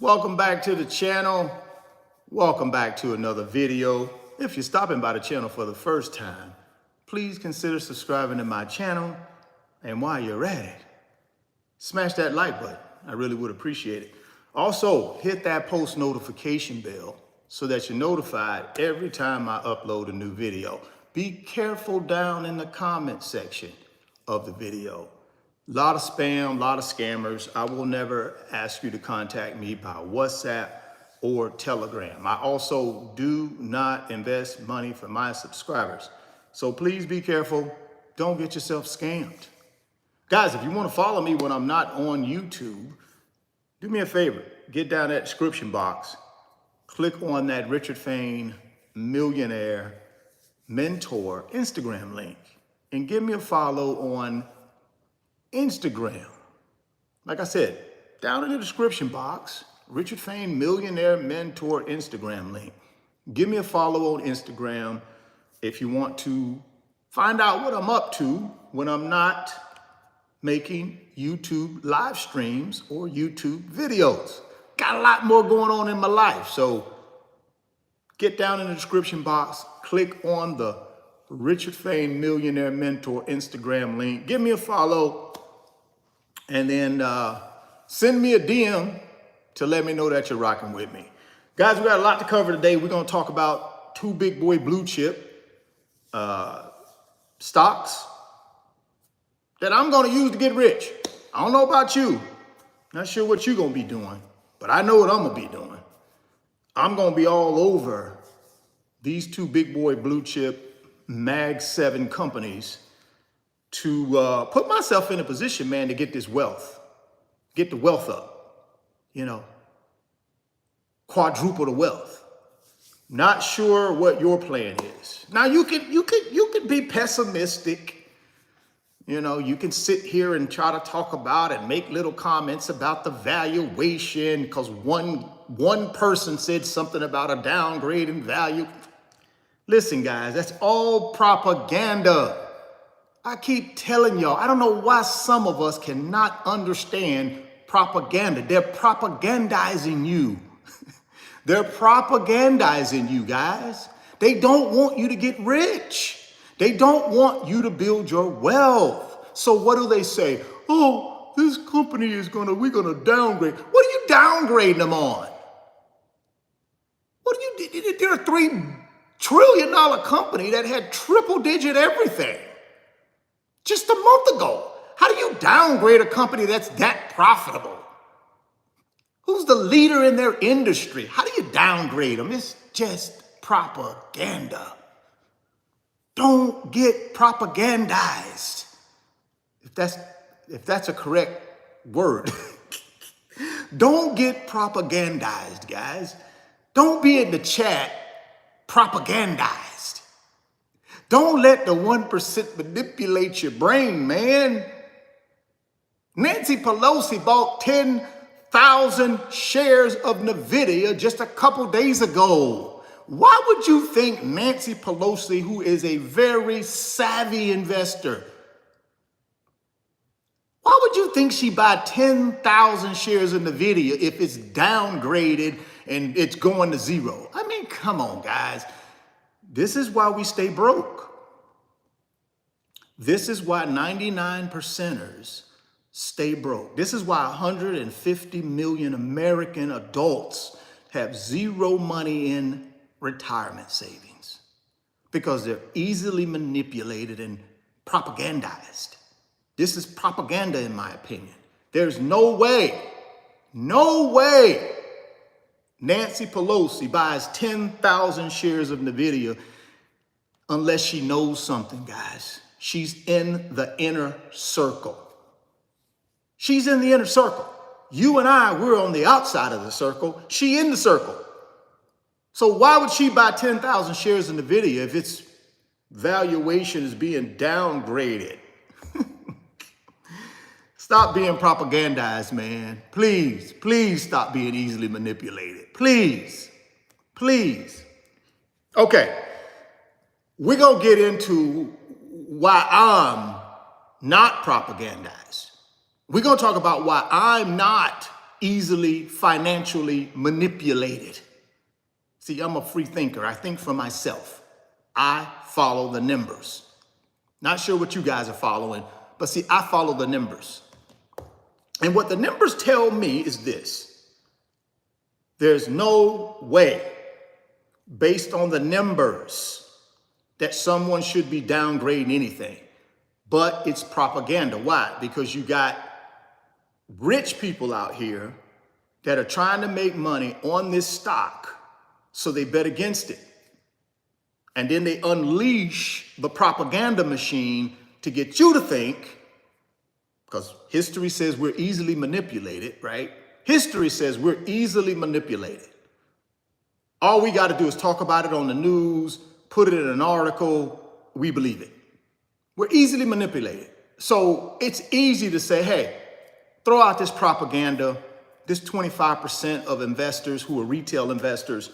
Welcome back to the channel. Welcome back to another video. If you're stopping by the channel for the first time, please consider subscribing to my channel. And while you're at it, smash that like button. I really would appreciate it. Also, hit that post notification bell so that you're notified every time I upload a new video. Be careful down in the comment section of the video. A lot of spam, a lot of scammers. I will never ask you to contact me by WhatsApp or Telegram. I also do not invest money for my subscribers. So please be careful. Don't get yourself scammed. Guys, if you want to follow me when I'm not on YouTube, do me a favor. Get down that description box. Click on that Richard Fain Millionaire Mentor Instagram link and give me a follow on Instagram. Like I said, down in the description box, Richard Fain Millionaire Mentor Instagram link. Give me a follow on Instagram if you want to find out what I'm up to when I'm not making YouTube live streams or YouTube videos. Got a lot more going on in my life, so get down in the description box, click on the Richard Fain Millionaire Mentor Instagram link, give me a follow, and then send me a DM to let me know that you're rocking with me. Guys, we got a lot to cover today. We're going to talk about two big boy blue chip stocks that I'm going to use to get rich. I don't know about you. Not sure what you're going to be doing, but I know what I'm going to be doing. I'm going to be all over these two big boy blue chip Mag 7 companies to put myself in a position, man, to get this wealth, get the wealth up, quadruple the wealth. Not sure what your plan is. Now you could be pessimistic. You can sit here and try to talk about and make little comments about the valuation because one person said something about a downgrade in value. Listen, guys, that's all propaganda. I keep telling y'all, I don't know why some of us cannot understand propaganda. They're propagandizing you. They're propagandizing you, guys. They don't want you to get rich. They don't want you to build your wealth. So what do they say? Oh, this company we're gonna downgrade. What are you downgrading them on? They're a $3 trillion company that had triple digit everything just a month ago. How do you downgrade a company that's that profitable? Who's the leader in their industry? How do you downgrade them? It's just propaganda. Don't get propagandized. If that's a correct word. Don't get propagandized, guys. Don't be in the chat propagandized. Don't let the 1% manipulate your brain, man. Nancy Pelosi bought 10,000 shares of Nvidia just a couple days ago. Why would you think Nancy Pelosi, who is a very savvy investor, why would you think she buy 10,000 shares of Nvidia if it's downgraded and it's going to zero? I mean, come on, guys. This is why we stay broke. This is why 99%ers stay broke. This is why 150 million American adults have zero money in retirement savings, because they're easily manipulated and propagandized. This is propaganda, in my opinion. There's no way Nancy Pelosi buys 10,000 shares of Nvidia unless she knows something, guys. She's in the inner circle. She's in the inner circle. You and I, we're on the outside of the circle. She in the circle. So why would she buy 10,000 shares of Nvidia if its valuation is being downgraded? Stop being propagandized, man. Please, please stop being easily manipulated. Please, please. Okay, we're going to get into why I'm not propagandized. We're going to talk about why I'm not easily financially manipulated. See, I'm a free thinker. I think for myself. I follow the numbers. Not sure what you guys are following, but see, I follow the numbers. And what the numbers tell me is this. There's no way, based on the numbers, that someone should be downgrading anything. But it's propaganda. Why? Because you got rich people out here that are trying to make money on this stock, so they bet against it. And then they unleash the propaganda machine to get you to think, because history says we're easily manipulated, right? History says we're easily manipulated. All we got to do is talk about it on the news, put it in an article, we believe it. We're easily manipulated. So it's easy to say, hey, throw out this propaganda, this 25% of investors who are retail investors,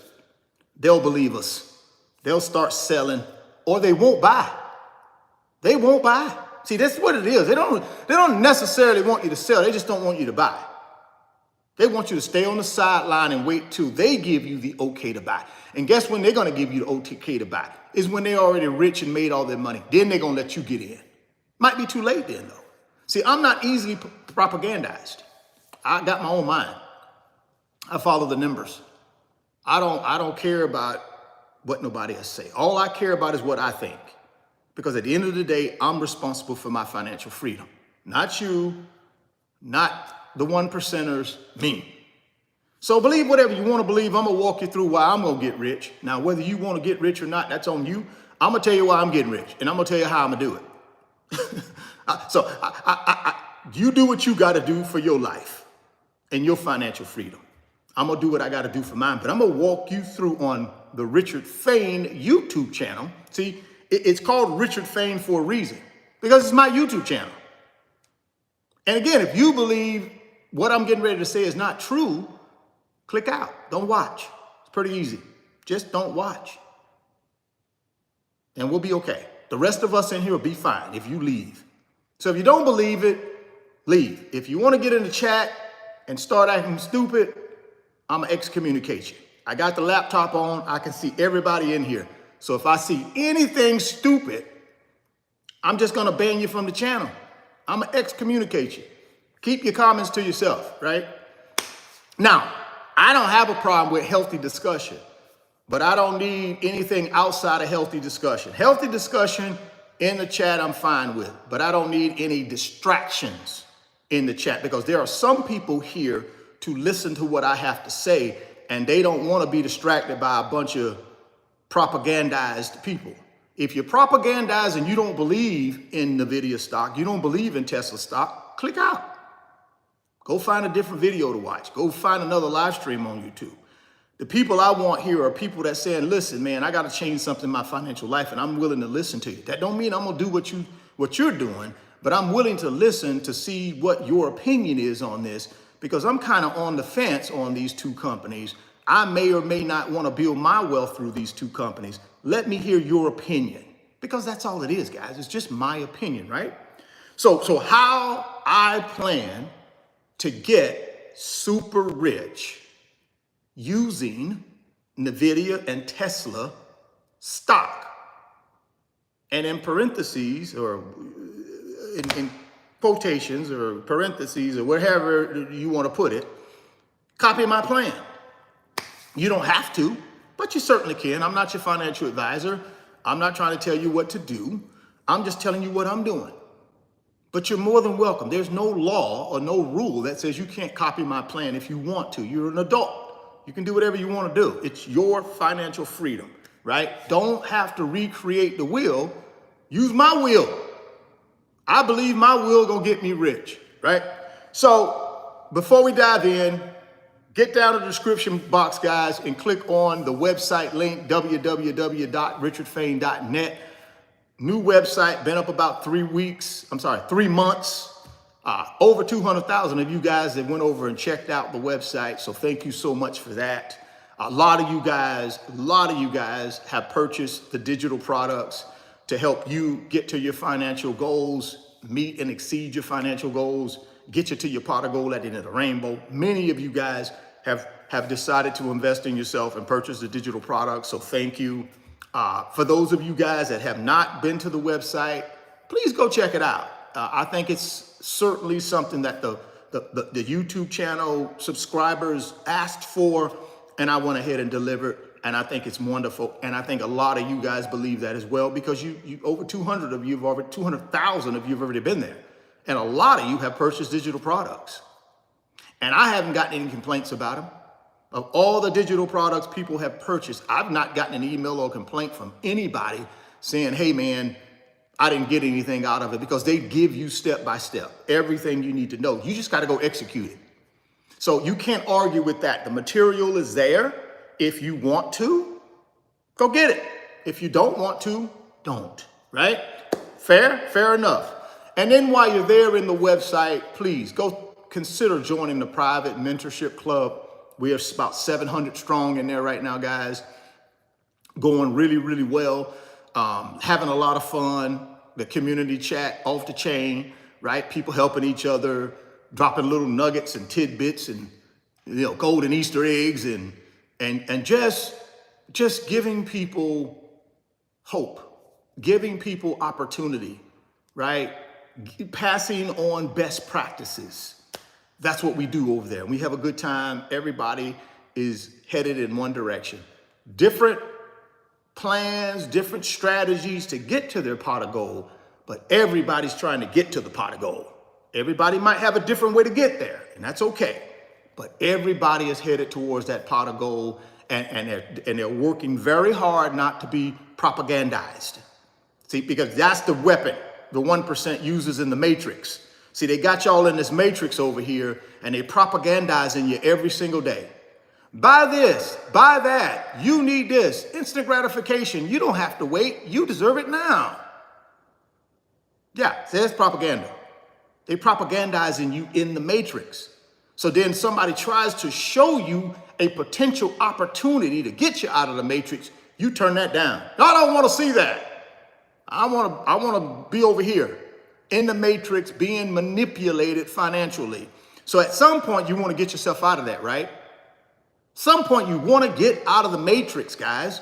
they'll believe us. They'll start selling, or they won't buy. They won't buy. See, that's what it is. They don't necessarily want you to sell. They just don't want you to buy. They want you to stay on the sideline and wait till they give you the okay to buy. And guess when they're going to give you the okay to buy? Is when they're already rich and made all their money. Then they're going to let you get in. Might be too late then, though. See, I'm not easily propagandized. I got my own mind. I follow the numbers. I don't care about what nobody else say. All I care about is what I think. Because at the end of the day, I'm responsible for my financial freedom. Not you, not the 1%ers, me. So believe whatever you want to believe. I'm going to walk you through why I'm going to get rich. Now, whether you want to get rich or not, that's on you. I'm going to tell you why I'm getting rich. And I'm going to tell you how I'm going to do it. You do what you got to do for your life and your financial freedom. I'm going to do what I got to do for mine. But I'm going to walk you through on the Richard Fain YouTube channel. See, it's called Richard Fain for a reason. Because it's my YouTube channel. And again, if you believe what I'm getting ready to say is not true, click out. Don't watch. It's pretty easy. Just don't watch. And we'll be okay. The rest of us in here will be fine if you leave. So if you don't believe it, leave. If you want to get in the chat and start acting stupid, I'm going to excommunicate you. I got the laptop on. I can see everybody in here. So if I see anything stupid, I'm just going to ban you from the channel. I'm going to excommunicate you. Keep your comments to yourself, right? Now, I don't have a problem with healthy discussion, but I don't need anything outside of healthy discussion. Healthy discussion in the chat, I'm fine with, but I don't need any distractions in the chat because there are some people here to listen to what I have to say, and they don't want to be distracted by a bunch of propagandized people. If you're propagandized and you don't believe in Nvidia stock, you don't believe in Tesla stock, click out. Go find a different video to watch. Go find another live stream on YouTube. The people I want here are people that saying, listen, man, I got to change something in my financial life and I'm willing to listen to you. That don't mean I'm going to do what you're doing, but I'm willing to listen to see what your opinion is on this because I'm kind of on the fence on these two companies. I may or may not want to build my wealth through these two companies. Let me hear your opinion because that's all it is, guys. It's just my opinion, right? So how I plan to get super rich using Nvidia and Tesla stock. And in parentheses or in quotations or parentheses or wherever you want to put it, copy my plan. You don't have to, but you certainly can. I'm not your financial advisor. I'm not trying to tell you what to do. I'm just telling you what I'm doing. But you're more than welcome. There's no law or no rule that says you can't copy my plan if you want to. You're an adult. You can do whatever you want to do. It's your financial freedom, right? Don't have to recreate the wheel. Use my wheel. I believe my wheel gonna get me rich, right? So before we dive in, get down to the description box, guys, and click on the website link, www.richardfain.net. New website, been up about 3 months. Over 200,000 of you guys that went over and checked out the website. So thank you so much for that. A lot of you guys have purchased the digital products to help you get to your financial goals, meet and exceed your financial goals, get you to your pot of gold at the end of the rainbow. Many of you guys have decided to invest in yourself and purchase the digital products, so thank you. For those of you guys that have not been to the website, please go check it out. I think it's certainly something that the YouTube channel subscribers asked for, and I went ahead and delivered, and I think it's wonderful. And I think a lot of you guys believe that as well, because you over 200,000 of you have already been there. And a lot of you have purchased digital products. And I haven't gotten any complaints about them. Of all the digital products people have purchased, I've not gotten an email or complaint from anybody saying, hey man, I didn't get anything out of it, because they give you step by step, everything you need to know. You just got to go execute it. So you can't argue with that. The material is there. If you want to, go get it. If you don't want to, don't, right? Fair enough. And then while you're there in the website, please go consider joining the private mentorship club. We are about 700 strong in there right now, guys. Going really, really well. Having a lot of fun. The community chat off the chain, right? People helping each other, dropping little nuggets and tidbits and, golden Easter eggs and just giving people hope, giving people opportunity, right? Passing on best practices. That's what we do over there. We have a good time. Everybody is headed in one direction. Different plans, different strategies to get to their pot of gold, but everybody's trying to get to the pot of gold. Everybody might have a different way to get there, and that's okay. But everybody is headed towards that pot of gold, and they're working very hard not to be propagandized. See, because that's the weapon the 1% uses in the matrix. See, they got y'all in this matrix over here, and they propagandizing you every single day. Buy this, buy that, you need this, instant gratification. You don't have to wait, you deserve it now. Yeah, there's propaganda. They propagandizing you in the matrix. So then somebody tries to show you a potential opportunity to get you out of the matrix, you turn that down. No, I don't want to see that. I want to be over here in the matrix being manipulated financially. So at some point you want to get yourself out of that, right? Some point you want to get out of the matrix, guys.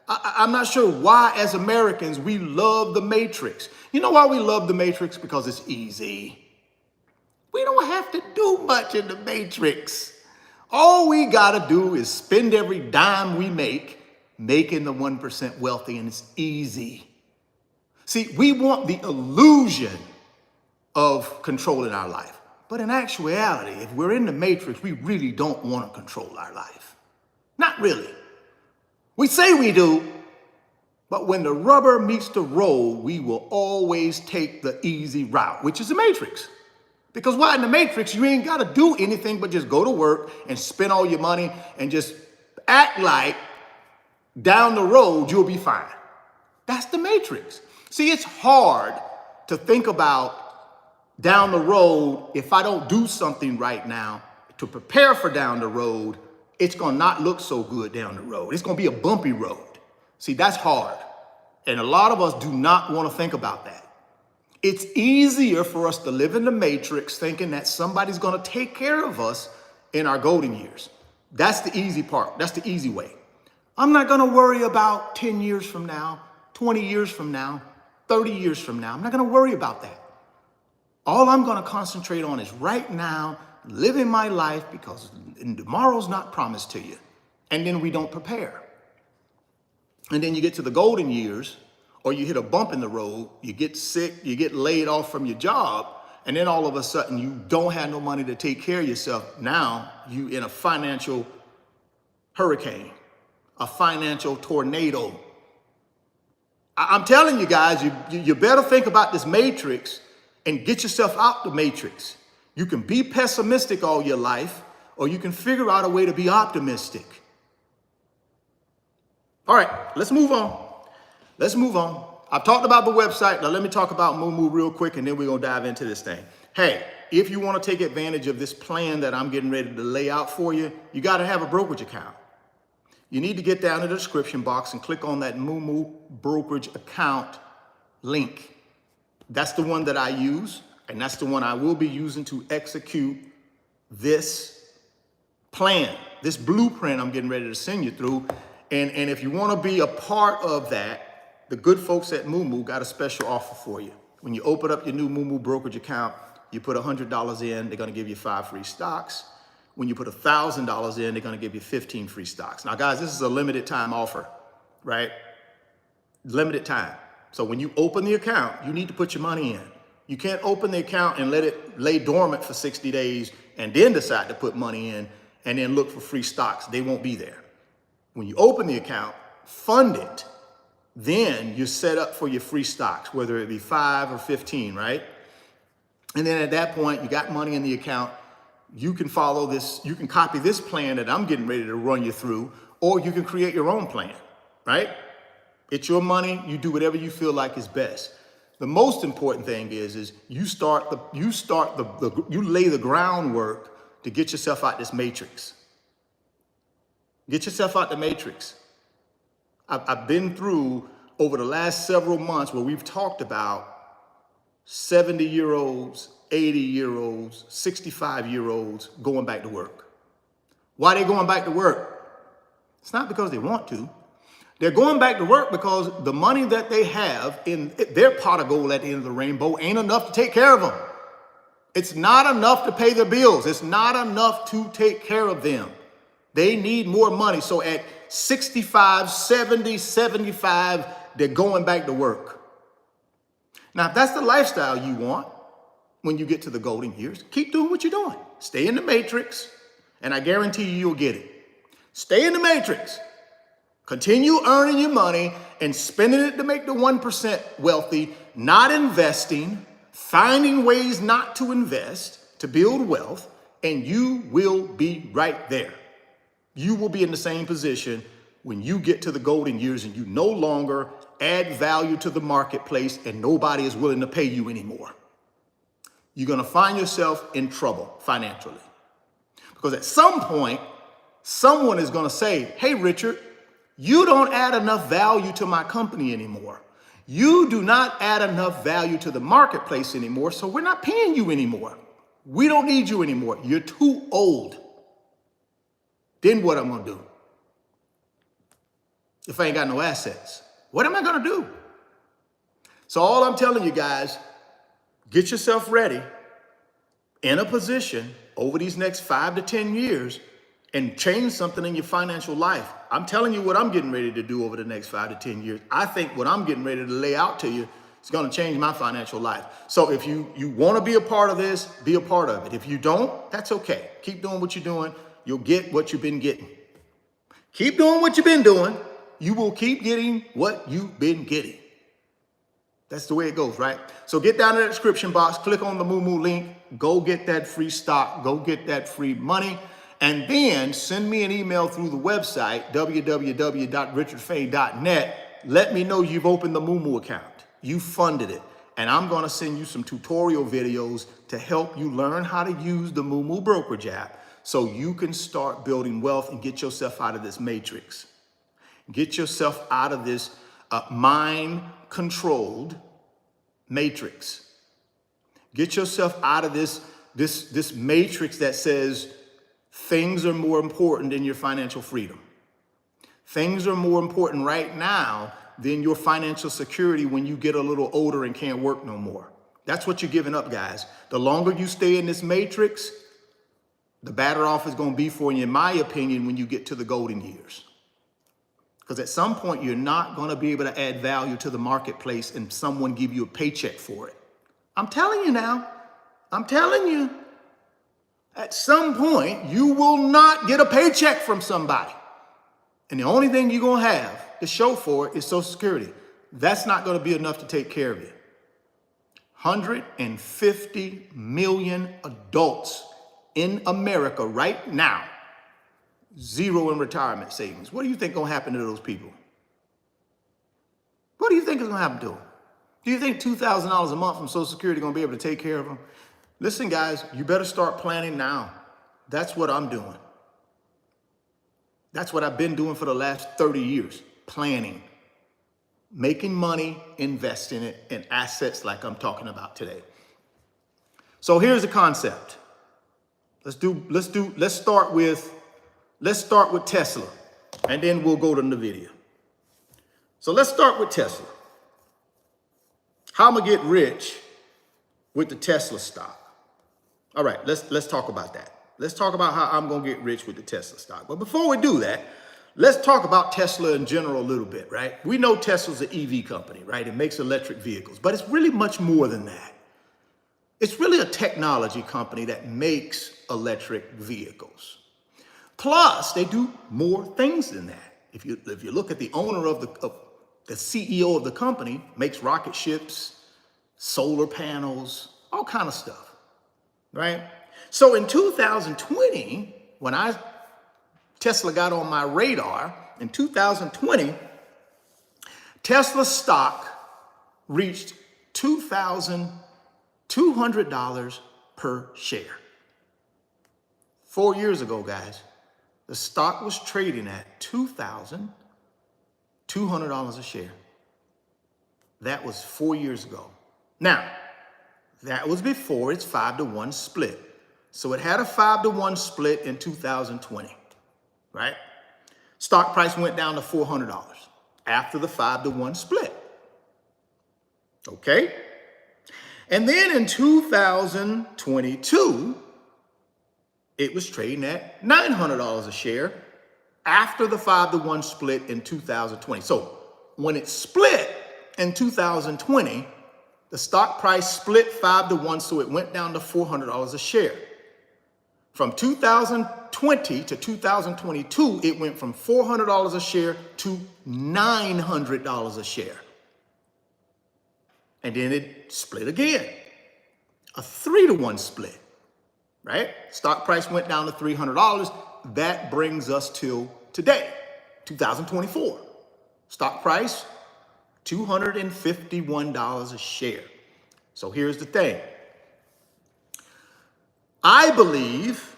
I'm not sure why as Americans we love the matrix. You know why we love the matrix? Because it's easy. We don't have to do much in the matrix. All we got to do is spend every dime we make making the 1% wealthy, and it's easy. See, we want the illusion of controlling our life. But in actuality, if we're in the matrix, we really don't want to control our life. Not really. We say we do, but when the rubber meets the road, we will always take the easy route, which is the matrix. Because why in the matrix, you ain't got to do anything but just go to work and spend all your money and just act like down the road you'll be fine. That's the matrix. See, it's hard to think about down the road. If I don't do something right now to prepare for down the road, it's going to not look so good down the road. It's going to be a bumpy road. See, that's hard. And a lot of us do not want to think about that. It's easier for us to live in the matrix thinking that somebody's going to take care of us in our golden years. That's the easy part. That's the easy way. I'm not going to worry about 10 years from now, 20 years from now, 30 years from now. I'm not going to worry about that. All I'm going to concentrate on is right now, living my life, because tomorrow's not promised to you. And then we don't prepare. And then you get to the golden years, or you hit a bump in the road, you get sick, you get laid off from your job, and then all of a sudden you don't have no money to take care of yourself. Now you in a financial hurricane, a financial tornado. I'm telling you guys, you better think about this matrix and get yourself out the matrix. You can be pessimistic all your life, or you can figure out a way to be optimistic. All right, let's move on. Let's move on. I've talked about the website. Now let me talk about Moo real quick, and then we're going to dive into this thing. Hey, if you want to take advantage of this plan that I'm getting ready to lay out for you, you got to have a brokerage account. You need to get down in the description box and click on that Moo brokerage account link. That's the one that I use. And that's the one I will be using to execute this plan, this blueprint I'm getting ready to send you through. And if you want to be a part of that, the good folks at Moo got a special offer for you. When you open up your new Moo brokerage account, you put $100 in, they're going to give you 5 free stocks. When you put $1,000 in, they're going to give you 15 free stocks. Now, guys, this is a limited time offer, right? Limited time. So when you open the account, you need to put your money in. You can't open the account and let it lay dormant for 60 days and then decide to put money in and then look for free stocks. They won't be there. When you open the account, fund it, then you're set up for your free stocks, whether it be 5 or 15, right? And then at that point, you got money in the account. You can follow this, you can copy this plan that I'm getting ready to run you through, or you can create your own plan, right? It's your money, you do whatever you feel like is best. The most important thing is you lay the groundwork to get yourself out this matrix. Get yourself out the matrix. I've been through over the last several months where we've talked about 70-year-olds, 80-year-olds, 65-year-olds going back to work. Why are they going back to work? It's not because they want to. They're going back to work because the money that they have in their pot of gold at the end of the rainbow ain't enough to take care of them. It's not enough to pay their bills. It's not enough to take care of them. They need more money. So at 65, 70, 75, they're going back to work. Now, if that's the lifestyle you want when you get to the golden years, keep doing what you're doing. Stay in the matrix, and I guarantee you'll get it. Stay in the matrix. Continue earning your money and spending it to make the 1% wealthy, not investing, finding ways not to invest, to build wealth, and you will be right there. You will be in the same position when you get to the golden years and you no longer add value to the marketplace and nobody is willing to pay you anymore. You're going to find yourself in trouble financially. Because at some point, someone is going to say, hey, Richard, you don't add enough value to my company anymore. You do not add enough value to the marketplace anymore, so we're not paying you anymore. We don't need you anymore. You're too old. Then what am I going to do? If I ain't got no assets, what am I going to do? So all I'm telling you guys, get yourself ready in a position over these next 5 to 10 years and change something in your financial life. I'm telling you what I'm getting ready to do over the next 5 to 10 years. I think what I'm getting ready to lay out to you is going to change my financial life. So if you want to be a part of this, be a part of it. If you don't, that's okay. Keep doing what you're doing. You'll get what you've been getting. Keep doing what you've been doing. You will keep getting what you've been getting. That's the way it goes, right? So get down in the description box, click on the Moo link, go get that free stock, go get that free money, and then send me an email through the website, www.richardfay.net. Let me know you've opened the Moo account. You funded it. And I'm going to send you some tutorial videos to help you learn how to use the Moo brokerage app so you can start building wealth and get yourself out of this matrix. Get yourself out of this mind-controlled matrix. Get yourself out of this matrix that says things are more important than your financial freedom. Things are more important right now than your financial security when you get a little older and can't work no more. That's what you're giving up, guys. The longer you stay in this matrix, the better off it's going to be for you, in my opinion, when you get to the golden years. Because at some point, you're not going to be able to add value to the marketplace and someone give you a paycheck for it. I'm telling you now. I'm telling you. At some point, you will not get a paycheck from somebody. And the only thing you're going to have to show for it is Social Security. That's not going to be enough to take care of you. 150 million adults in America right now, zero in retirement savings. What do you think is going to happen to those people? What do you think is going to happen to them? Do you think $2,000 a month from Social Security is going to be able to take care of them? Listen, guys, you better start planning now. That's what I'm doing. That's what I've been doing for the last 30 years, planning, making money, investing it in assets like I'm talking about today. So here's the concept. Let's start with Tesla, and then we'll go to Nvidia. So let's start with Tesla. How I'm gonna get rich with the Tesla stock. All right, let's talk about that. Let's talk about how I'm gonna get rich with the Tesla stock. But before we do that, let's talk about Tesla in general a little bit, right? We know Tesla's an EV company, right? It makes electric vehicles, but it's really much more than that. It's really a technology company that makes electric vehicles. Plus, they do more things than that. If you look at the owner of the CEO of the company, makes rocket ships, solar panels, all kind of stuff, right? So in 2020, when Tesla got on my radar, in 2020, Tesla stock reached $2,200 per share. 4 years ago, guys, the stock was trading at $2,200 a share. That was 4 years ago. Now, that was before its 5-to-1 split. So it had a 5-to-1 split in 2020, right? Stock price went down to $400 after the 5-to-1 split. Okay? And then in 2022, it was trading at $900 a share after the 5-to-1 split in 2020. So when it split in 2020, the stock price split 5-to-1, so it went down to $400 a share. From 2020 to 2022, it went from $400 a share to $900 a share. And then it split again, a 3-to-1 split, right? Stock price went down to $300. That brings us till today, 2024. Stock price, $251 a share. So here's the thing. I believe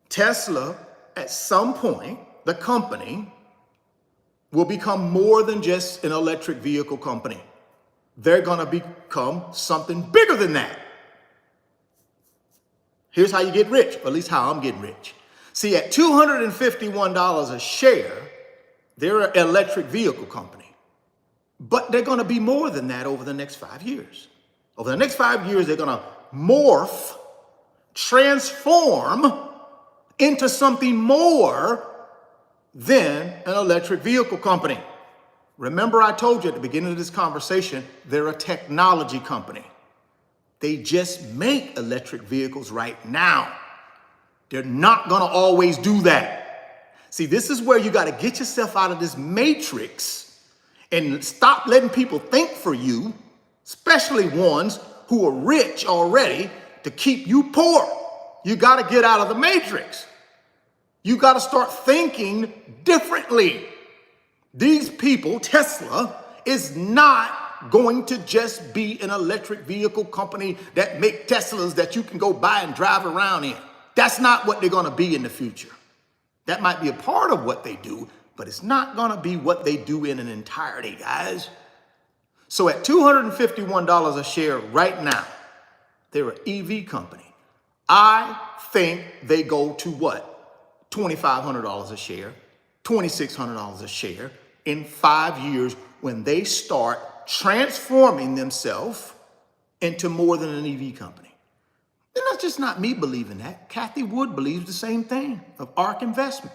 Tesla, at some point, the company, will become more than just an electric vehicle company. They're gonna become something bigger than that. Here's how you get rich, or at least how I'm getting rich. See, at $251 a share, they're an electric vehicle company. But they're gonna be more than that over the next 5 years. Over the next 5 years, they're gonna morph, transform into something more than an electric vehicle company. Remember, I told you at the beginning of this conversation, they're a technology company. They just make electric vehicles right now. They're not gonna always do that. See, this is where you gotta get yourself out of this matrix and stop letting people think for you, especially ones who are rich already, to keep you poor. You got to get out of the matrix. You got to start thinking differently. These people, Tesla, is not going to just be an electric vehicle company that make Teslas that you can go buy and drive around in. That's not what they're going to be in the future. That might be a part of what they do, but it's not going to be what they do in an entirety, guys. So at $251 a share right now, they're an EV company. I think they go to what? $2,500 a share, $2,600 a share in 5 years when they start transforming themselves into more than an EV company. And that's just not me believing that. Kathy Wood believes the same thing of ARK Investment.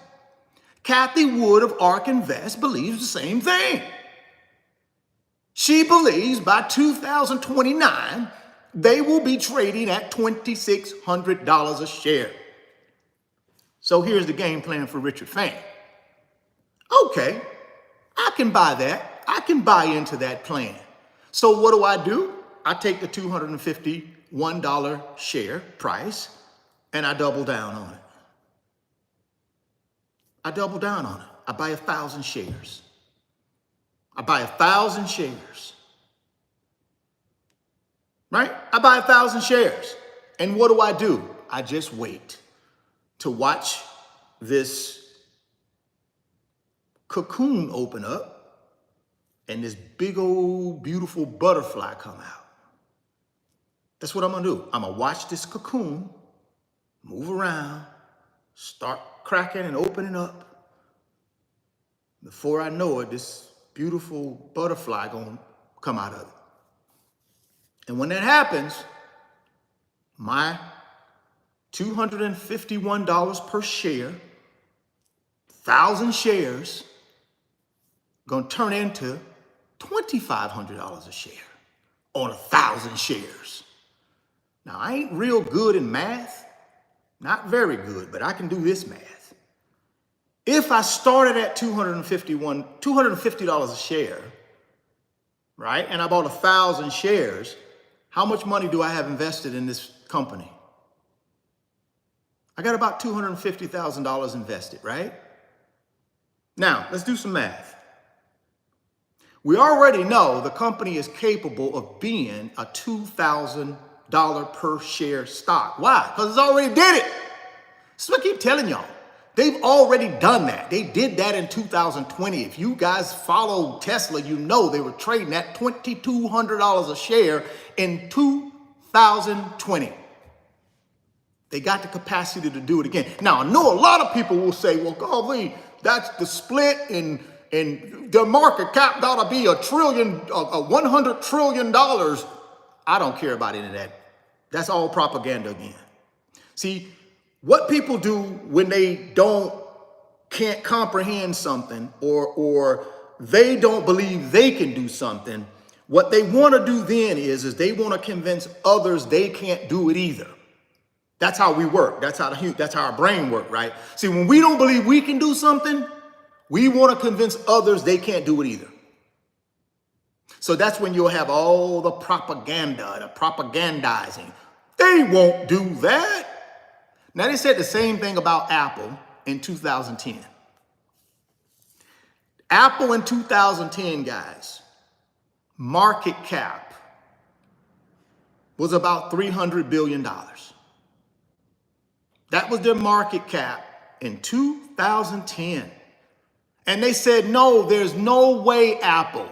Kathy Wood of ARK Invest believes the same thing. She believes by 2029, they will be trading at $2,600 a share. So here's the game plan for Richard Fan. Okay, I can buy that. I can buy into that plan. So what do? I take the $251 share price and I double down on it. I double down on it. I buy 1,000 shares. I buy 1,000 shares. Right? I buy 1,000 shares. And what do? I just wait to watch this cocoon open up and this big old beautiful butterfly come out. That's what I'm gonna do. I'm gonna watch this cocoon move around, start cracking and opening up. Before I know it, this beautiful butterfly gonna come out of it. And when that happens, my $251 per share, 1,000 shares, gonna turn into $2,500 a share on 1,000 shares. Now, I ain't real good in math, not very good, but I can do this math. If I started at $250 a share, right, and I bought 1,000 shares, how much money do I have invested in this company? I got about $250,000 invested, right? Now, let's do some math. We already know the company is capable of being a $2,000 per share stock. Why? Because it's already did it. That's what I keep telling y'all. They've already done that. They did that in 2020. If you guys follow Tesla, you know they were trading at $2,200 a share in 2020. They got the capacity to do it again. Now, I know a lot of people will say, well, golly, that's the split and the market cap ought to be $100 trillion. I don't care about any of that. That's all propaganda again. See, what people do when they can't comprehend something or they don't believe they can do something, what they want to do then is they want to convince others they can't do it either. That's how we work. That's how our brain works, right? See, when we don't believe we can do something, we want to convince others they can't do it either. So that's when you'll have all the propaganda, the propagandizing. They won't do that. Now, they said the same thing about Apple in 2010. Apple in 2010, guys, market cap was about $300 billion. That was their market cap in 2010. And they said, no, there's no way Apple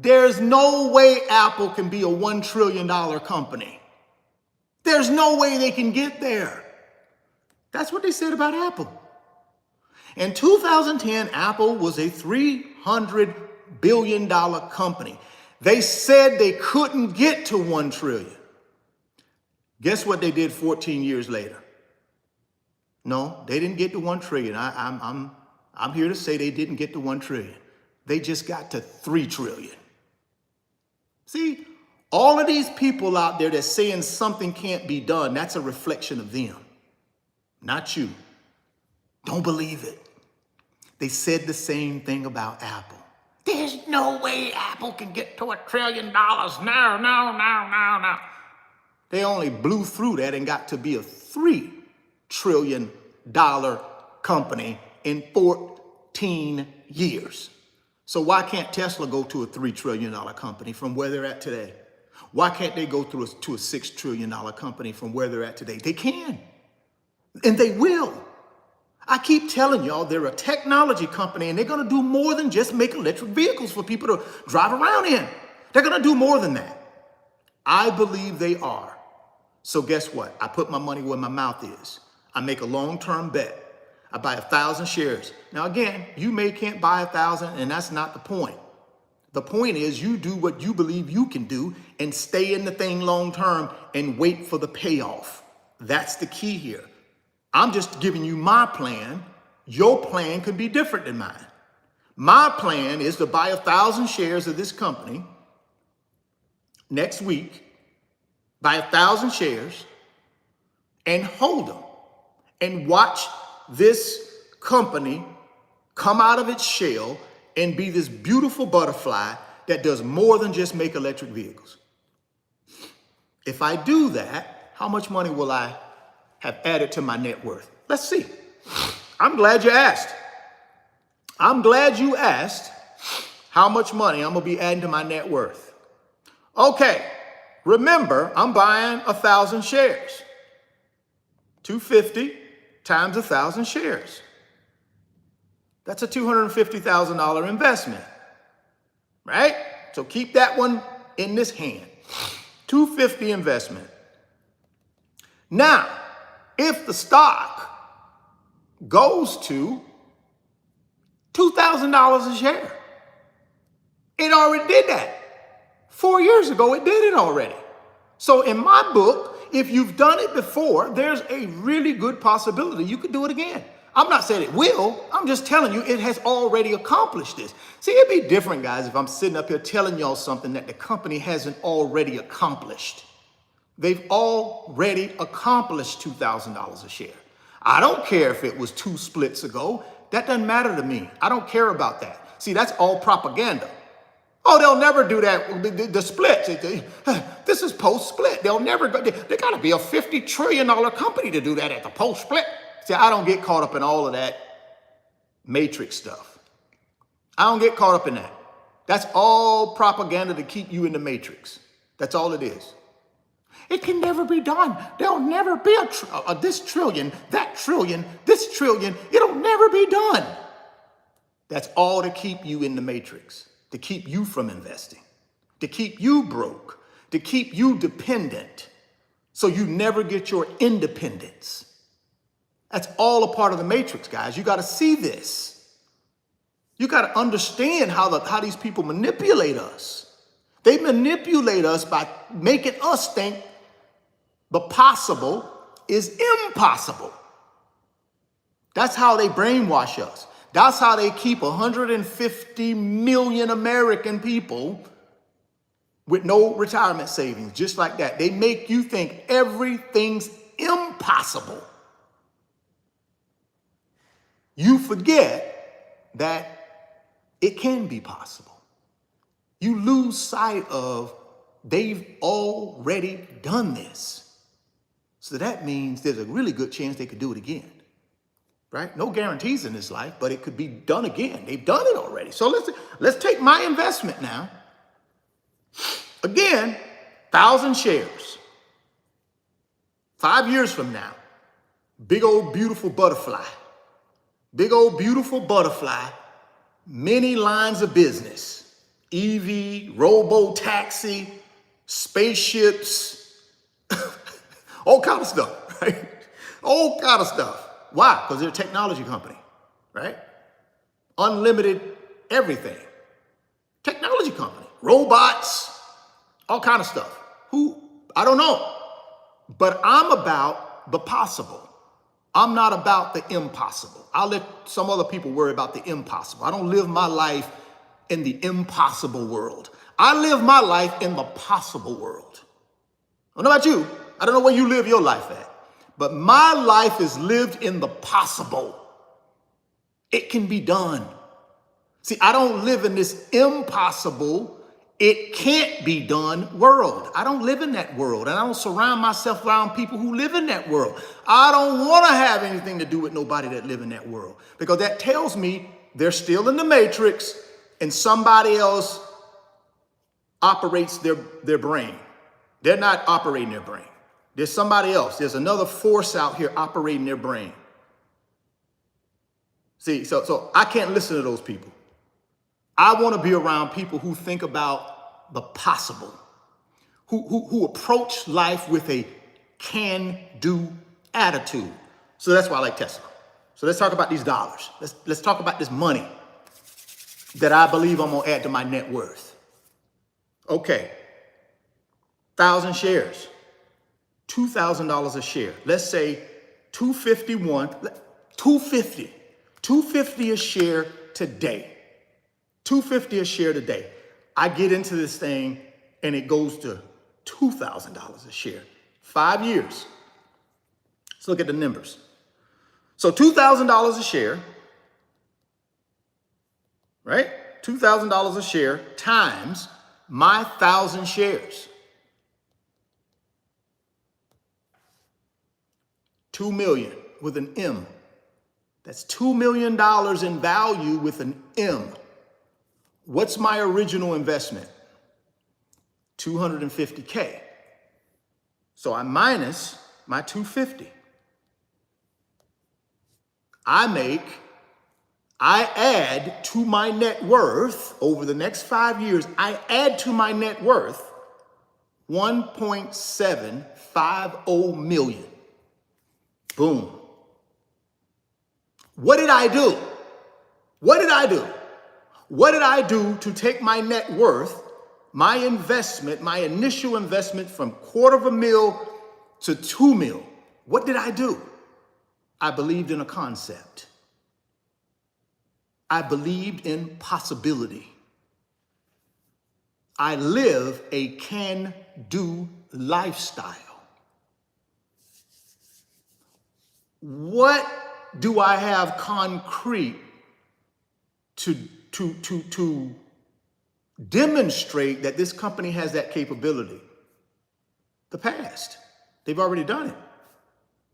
can be a $1 trillion company. There's no way they can get there. That's what they said about Apple. In 2010, Apple was a $300 billion company. They said they couldn't get to 1 trillion. Guess what they did 14 years later? No, they didn't get to 1 trillion. I'm here to say they didn't get to 1 trillion. They just got to 3 trillion. See, all of these people out there that's saying something can't be done, that's a reflection of them, not you. Don't believe it. They said the same thing about Apple. There's no way Apple can get to $1 trillion. No. They only blew through that and got to be a $3 trillion company in 14 years. So why can't Tesla go to a $3 trillion company from where they're at today? To a $6 trillion company from where they're at today? They can, and they will. I keep telling y'all they're a technology company and they're gonna do more than just make electric vehicles for people to drive around in. They're gonna do more than that. I believe they are. So guess what? I put my money where my mouth is. I make a long-term bet. I buy 1,000 shares. Now again, you can't buy 1,000 and that's not the point. The point is you do what you believe you can do and stay in the thing long-term and wait for the payoff. That's the key here. I'm just giving you my plan. Your plan could be different than mine. My plan is to buy 1,000 shares of this company next week, buy 1,000 shares and hold them and watch this company come out of its shell and be this beautiful butterfly that does more than just make electric vehicles. If I do that, how much money will I have added to my net worth? Let's see. I'm glad you asked. I'm glad you asked how much money I'm gonna be adding to my net worth. Okay, remember, I'm buying 1,000 shares. 250 times 1,000 shares. That's a $250,000 investment, right? So keep that one in this hand. 250 investment. Now, if the stock goes to $2,000 a share, it already did that. 4 years ago, it did it already. So in my book, if you've done it before, there's a really good possibility you could do it again. I'm not saying it will. I'm just telling you it has already accomplished this. See, it'd be different, guys, if I'm sitting up here telling y'all something that the company hasn't already accomplished. They've already accomplished $2,000 a share. I don't care if it was 2 splits ago. That doesn't matter to me. I don't care about that. See, that's all propaganda. Oh, they'll never do that. The splits. This is post-split. They'll never go. They got to be a $50 trillion company to do that at the post-split. See, I don't get caught up in all of that matrix stuff. I don't get caught up in that. That's all propaganda to keep you in the matrix. That's all it is. It can never be done. There'll never be this trillion, that trillion, this trillion. It'll never be done. That's all to keep you in the matrix, to keep you from investing, to keep you broke, to keep you dependent, so you never get your independence. That's all a part of the matrix, guys. You got to see this. You got to understand how these people manipulate us. They manipulate us by making us think the possible is impossible. That's how they brainwash us. That's how they keep 150 million American people with no retirement savings, just like that. They make you think everything's impossible. You forget that it can be possible. You lose sight of they've already done this. So that means there's a really good chance they could do it again, right? No guarantees in this life, but it could be done again. They've done it already. So let's take my investment now. Again, 1,000 shares. 5 years from now, big old beautiful butterfly. Big old beautiful butterfly, many lines of business, EV, robo-taxi, spaceships, all kind of stuff, right? All kind of stuff. Why? Because they're a technology company, right? Unlimited everything. Technology company, robots, all kind of stuff. Who? I don't know. But I'm about the possible. I'm not about the impossible. I'll let some other people worry about the impossible. I don't live my life in the impossible world. I live my life in the possible world. I don't know about you. I don't know where you live your life at. But my life is lived in the possible. It can be done. See, I don't live in this impossible, it can't be done world. I don't live in that world, and I don't surround myself around people who live in that world. I don't want to have anything to do with nobody that live in that world, because that tells me they're still in the matrix and somebody else operates their brain. They're not operating their brain. There's somebody else. There's another force out here operating their brain. See, so I can't listen to those people. I want to be around people who think about the possible, who approach life with a can-do attitude. So that's why I like Tesla. So let's talk about these dollars. Let's talk about this money that I believe I'm going to add to my net worth. Okay, 1,000 shares, $2,000 a share. Let's say $250 a share today. $250 a share today. I get into this thing and it goes to $2,000 a share. 5 years. Let's look at the numbers. So $2,000 a share, right? $2,000 a share times my 1,000 shares. 2 million with an M. That's $2 million in value with an M. What's my original investment? $250K. So I minus my 250. I add to my net worth over the next 5 years, I add to my net worth $1.750 million. Boom. What did I do? What did I do? What did I do to take my net worth, my investment, my initial investment from $250,000 to $2 million? What did I do? I believed in a concept. I believed in possibility. I live a can-do lifestyle. What do I have concrete to demonstrate that this company has that capability? The past. They've already done it.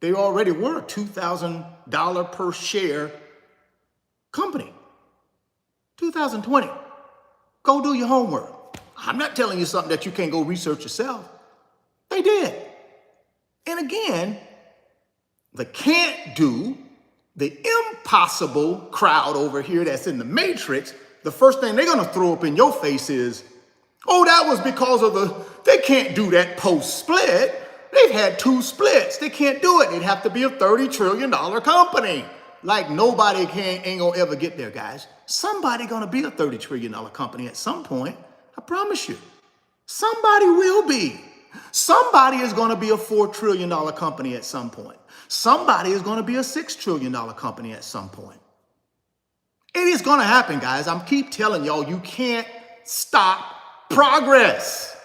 They already were a $2,000 per share company. 2020. Go do your homework. I'm not telling you something that you can't go research yourself. They did. And again, the can't do, the impossible crowd over here that's in the matrix, the first thing they're going to throw up in your face is, oh, that was because of they can't do that post-split. They've had 2 splits. They can't do it. It'd have to be a $30 trillion company. Like nobody ain't going to ever get there, guys. Somebody going to be a $30 trillion company at some point. I promise you. Somebody will be. Somebody is going to be a $4 trillion company at some point. Somebody is going to be a $6 trillion company at some point. It is going to happen, guys. I'm keep telling y'all, you can't stop progress.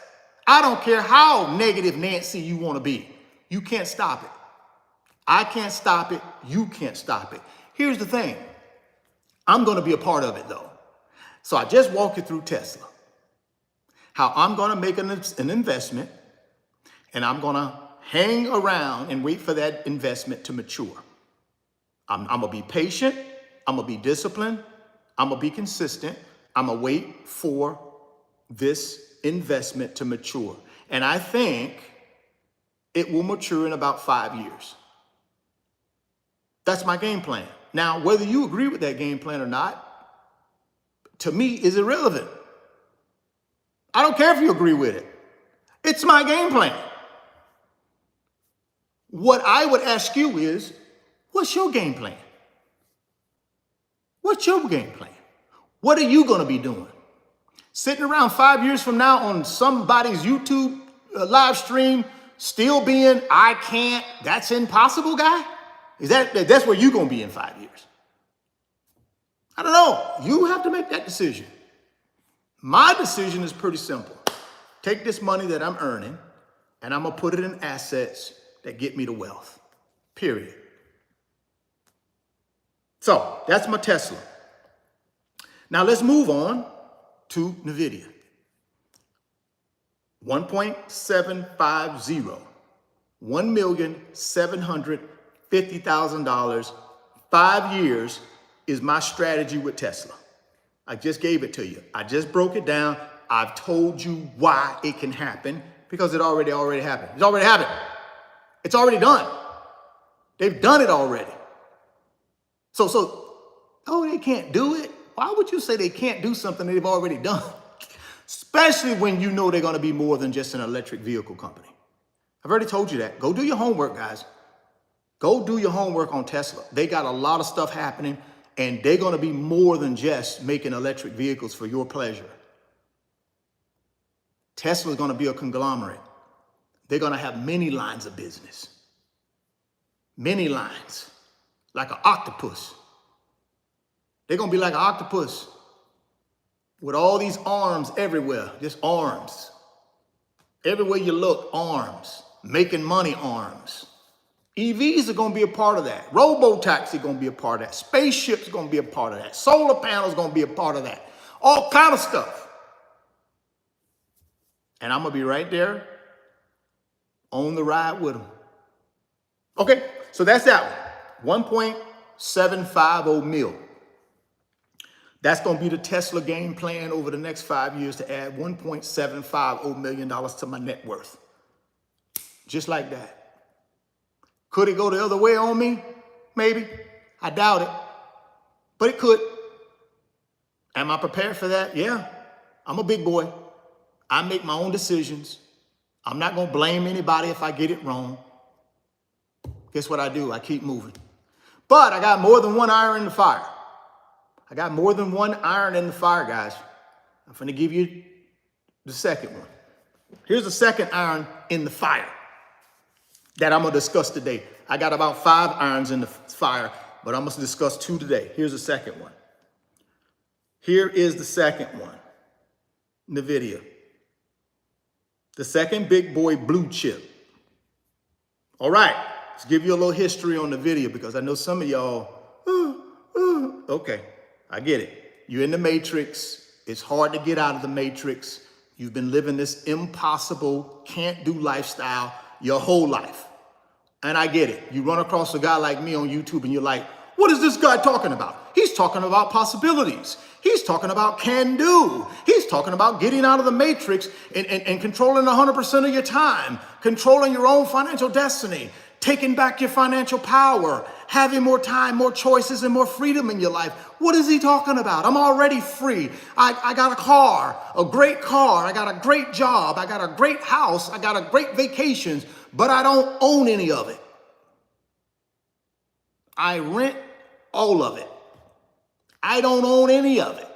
I don't care how negative Nancy you want to be. You can't stop it. I can't stop it. You can't stop it. Here's the thing. I'm going to be a part of it, though. So I just walked you through Tesla. How I'm going to make an investment, and I'm going to hang around and wait for that investment to mature. I'm going to be patient. I'm going to be disciplined. I'm going to be consistent. I'm going to wait for this investment to mature. And I think it will mature in about 5 years. That's my game plan. Now, whether you agree with that game plan or not, to me, is irrelevant. I don't care if you agree with it. It's my game plan. What I would ask you is, what's your game plan? What's your game plan? What are you going to be doing? Sitting around 5 years from now on somebody's YouTube live stream, still being, I can't, that's impossible guy? That's where you're going to be in 5 years? I don't know. You have to make that decision. My decision is pretty simple. Take this money that I'm earning and I'm going to put it in assets that get me to wealth. Period. So that's my Tesla. Now let's move on to Nvidia. 1.750, $1,750,000, 5 years is my strategy with Tesla. I just gave it to you. I just broke it down. I've told you why it can happen, because it already happened. It's already happened. It's already done. They've done it already. So, oh, they can't do it? Why would you say they can't do something they've already done? Especially when you know they're going to be more than just an electric vehicle company. I've already told you that. Go do your homework, guys. Go do your homework on Tesla. They got a lot of stuff happening, and they're going to be more than just making electric vehicles for your pleasure. Tesla's going to be a conglomerate. They're going to have many lines of business. Many lines. Like an octopus. They're going to be like an octopus with all these arms everywhere. Just arms. Everywhere you look, arms. Making money arms. EVs are going to be a part of that. Robo-taxi going to be a part of that. Spaceships are going to be a part of that. Solar panels are going to be a part of that. All kind of stuff. And I'm going to be right there on the ride with them. Okay, so that's that one. 1.750 mil. That's going to be the Tesla game plan over the next 5 years, to add $1.750 million to my net worth. Just like that. Could it go the other way on me? Maybe. I doubt it. But it could. Am I prepared for that? Yeah. I'm a big boy. I make my own decisions. I'm not going to blame anybody if I get it wrong. guess what I do? I keep moving. But I got more than one iron in the fire. I got more than one iron in the fire, guys. I'm going to give you the second one. Here's the second iron in the fire that I'm going to discuss today. I got about 5 irons in the fire, but I'm going to discuss 2 today. Here's the second one. Here is the second one. Nvidia. The second big boy blue chip. All right. Let's give you a little history on Nvidia because I know some of y'all, okay, I get it. You're in the matrix. It's hard to get out of the matrix. You've been living this impossible, can't do lifestyle your whole life. And I get it. You run across a guy like me on YouTube and you're like, what is this guy talking about? He's talking about possibilities. He's talking about can do. He's talking about getting out of the matrix and controlling 100% of your time, controlling your own financial destiny, taking back your financial power, having more time, more choices, and more freedom in your life. What is he talking about? I'm already free. I got a car, a great car. I got a great job. I got a great house. I got a great vacations, but I don't own any of it. I rent all of it. I don't own any of it.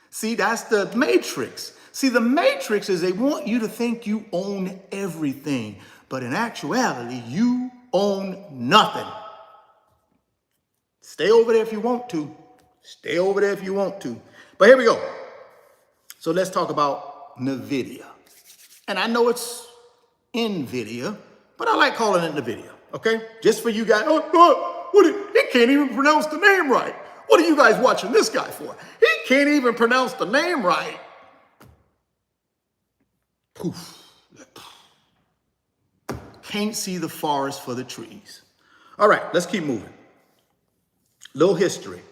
See, that's the matrix. See, the matrix is they want you to think you own everything, but in actuality, you own nothing. Stay over there if you want to. Stay over there if you want to. But here we go. So let's talk about Nvidia. And I know it's Nvidia, but I like calling it Nvidia, okay? Just for you guys. He can't even pronounce the name right. What are you guys watching this guy for? He can't even pronounce the name right. Poof. Can't see the forest for the trees. All right, let's keep moving. Little history.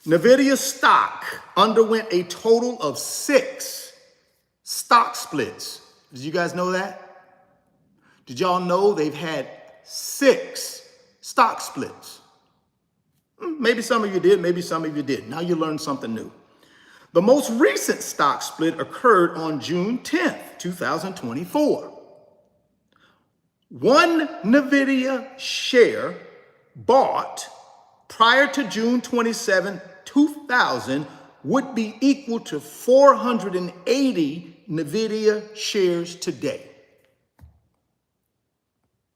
Nvidia stock underwent a total of 6 stock splits. Did you guys know that? Did y'all know they've had 6 stock splits? Maybe some of you did, maybe some of you didn't. Now you learned something new. The most recent stock split occurred on June 10th, 2024. One Nvidia share bought prior to June 27, 2000 would be equal to 480 Nvidia shares today.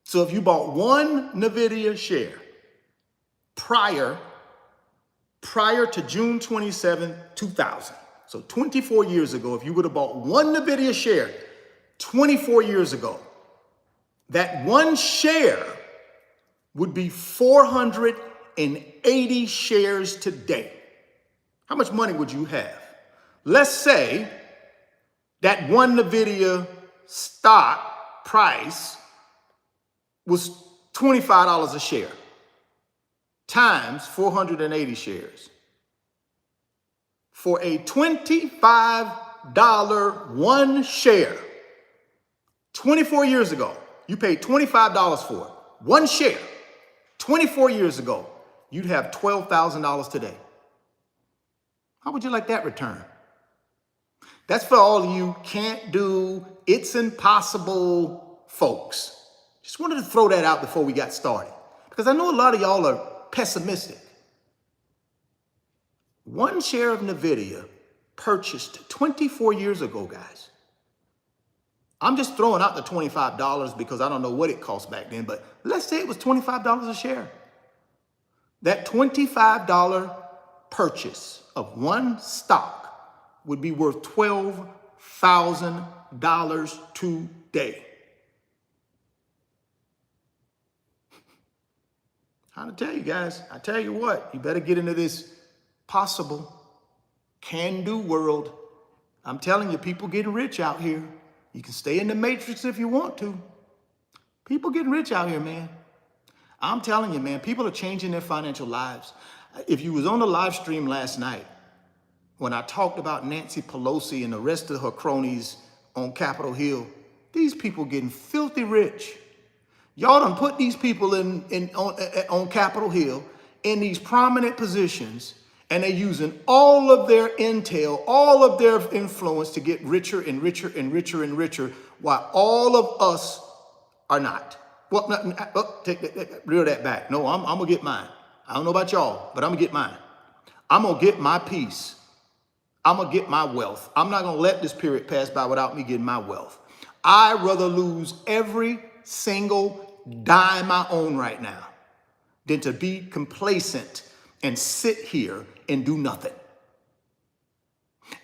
So if you bought one Nvidia share prior to June 27, 2000, so 24 years ago, if you would have bought one Nvidia share 24 years ago, that one share would be 480 shares today. How much money would you have? Let's say that one Nvidia stock price was $25 a share times 480 shares. For a $25 one share, 24 years ago, you paid $25 for it. One share. 24 years ago, you'd have $12,000 today. How would you like that return? That's for all of you can't do, it's impossible folks. Just wanted to throw that out before we got started, because I know a lot of y'all are pessimistic. One share of Nvidia purchased 24 years ago, guys. I'm just throwing out the $25 because I don't know what it cost back then, but let's say it was $25 a share. That $25 purchase of one stock would be worth $12,000 today. How to tell you guys, I tell you what, you better get into this possible can-do world. I'm telling you, people getting rich out here. You can stay in the matrix if you want to. People getting rich out here, man. I'm telling you, man, people are changing their financial lives. If you was on the live stream last night, when I talked about Nancy Pelosi and the rest of her cronies on Capitol Hill, these people getting filthy rich. Y'all done put these people on Capitol Hill in these prominent positions, and they're using all of their intel, all of their influence to get richer and richer and richer and richer, while all of us are not. Well, reel that back. No, I'm going to get mine. I don't know about y'all, but I'm going to get mine. I'm going to get my peace. I'm going to get my wealth. I'm not going to let this period pass by without me getting my wealth. I'd rather lose every single dime I own right now than to be complacent and sit here and do nothing.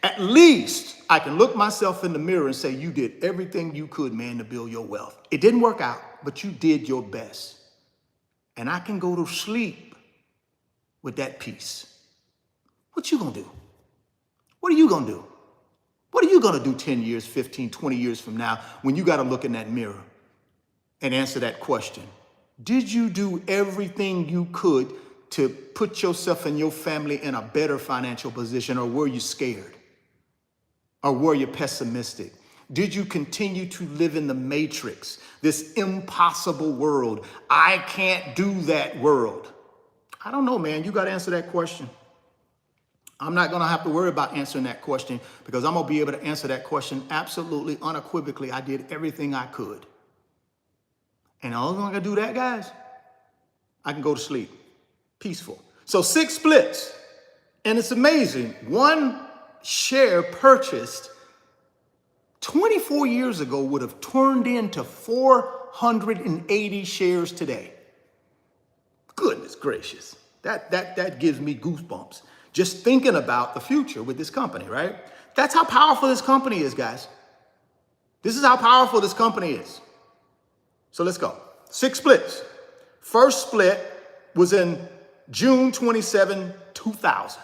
At least I can look myself in the mirror and say, you did everything you could, man, to build your wealth. It didn't work out, but you did your best. And I can go to sleep with that peace. What you gonna do? What are you gonna do? What are you gonna do 10 years, 15, 20 years from now when you gotta look in that mirror and answer that question? Did you do everything you could to put yourself and your family in a better financial position, or were you scared? Or were you pessimistic? Did you continue to live in the matrix, this impossible world? I can't do that world. I don't know, man. You got to answer that question. I'm not going to have to worry about answering that question because I'm going to be able to answer that question absolutely unequivocally. I did everything I could. And all I'm going to do that, guys, I can go to sleep. Peaceful. So 6 splits. And it's amazing. One share purchased 24 years ago would have turned into 480 shares today. Goodness gracious. That gives me goosebumps. Just thinking about the future with this company, right? That's how powerful this company is, guys. This is how powerful this company is. So let's go. 6 splits. First split was in June 27, 2000.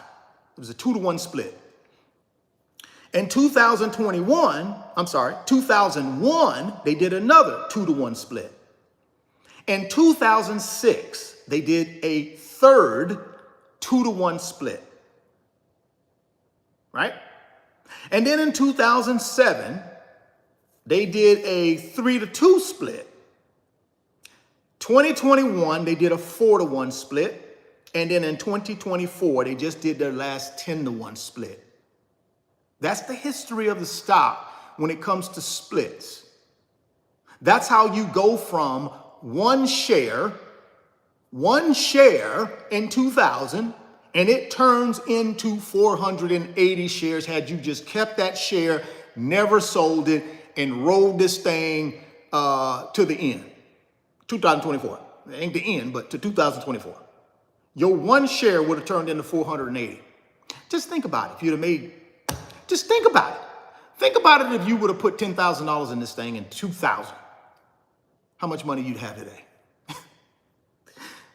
It was a 2-to-1 split. In 2001, they did another 2-to-1 split. In 2006, they did a third 2-to-1 split. Right? And then in 2007, they did a 3-to-2 split. 2021, they did a 4-to-1 split. And then in 2024, they just did their last 10-to-1 split. That's the history of the stock when it comes to splits. That's how you go from one share in 2000, and it turns into 480 shares had you just kept that share, never sold it, and rolled this thing to the end. 2024. It ain't the end, but to 2024. Your one share would have turned into 480. Just think about it. If you'd have made, just think about it. Think about it if you would have put $10,000 in this thing in 2000. How much money you'd have today?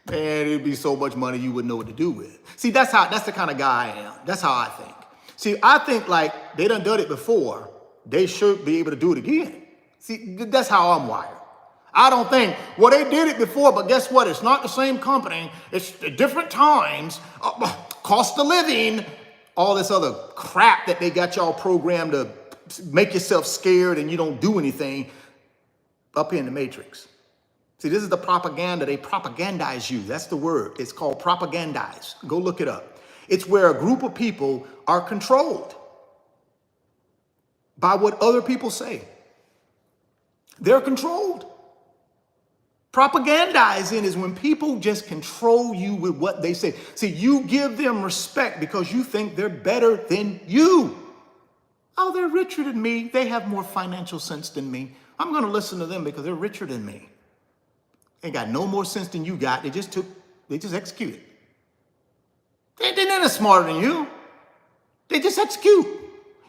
Man, it'd be so much money you wouldn't know what to do with. See, that's the kind of guy I am. That's how I think. See, I think like they done it before. They should be able to do it again. See, that's how I'm wired. I don't think, well, they did it before, but guess what? It's not the same company. It's different times, cost of living, all this other crap that they got y'all programmed to make yourself scared and you don't do anything up here in the matrix. See, this is the propaganda. They propagandize you. That's the word. It's called propagandize. Go look it up. It's where a group of people are controlled by what other people say. They're controlled. Propagandizing is when people just control you with what they say. See, you give them respect because you think they're better than you. Oh, they're richer than me. They have more financial sense than me. I'm going to listen to them because they're richer than me. They got no more sense than you got. They just executed. They're not smarter than you. They just execute.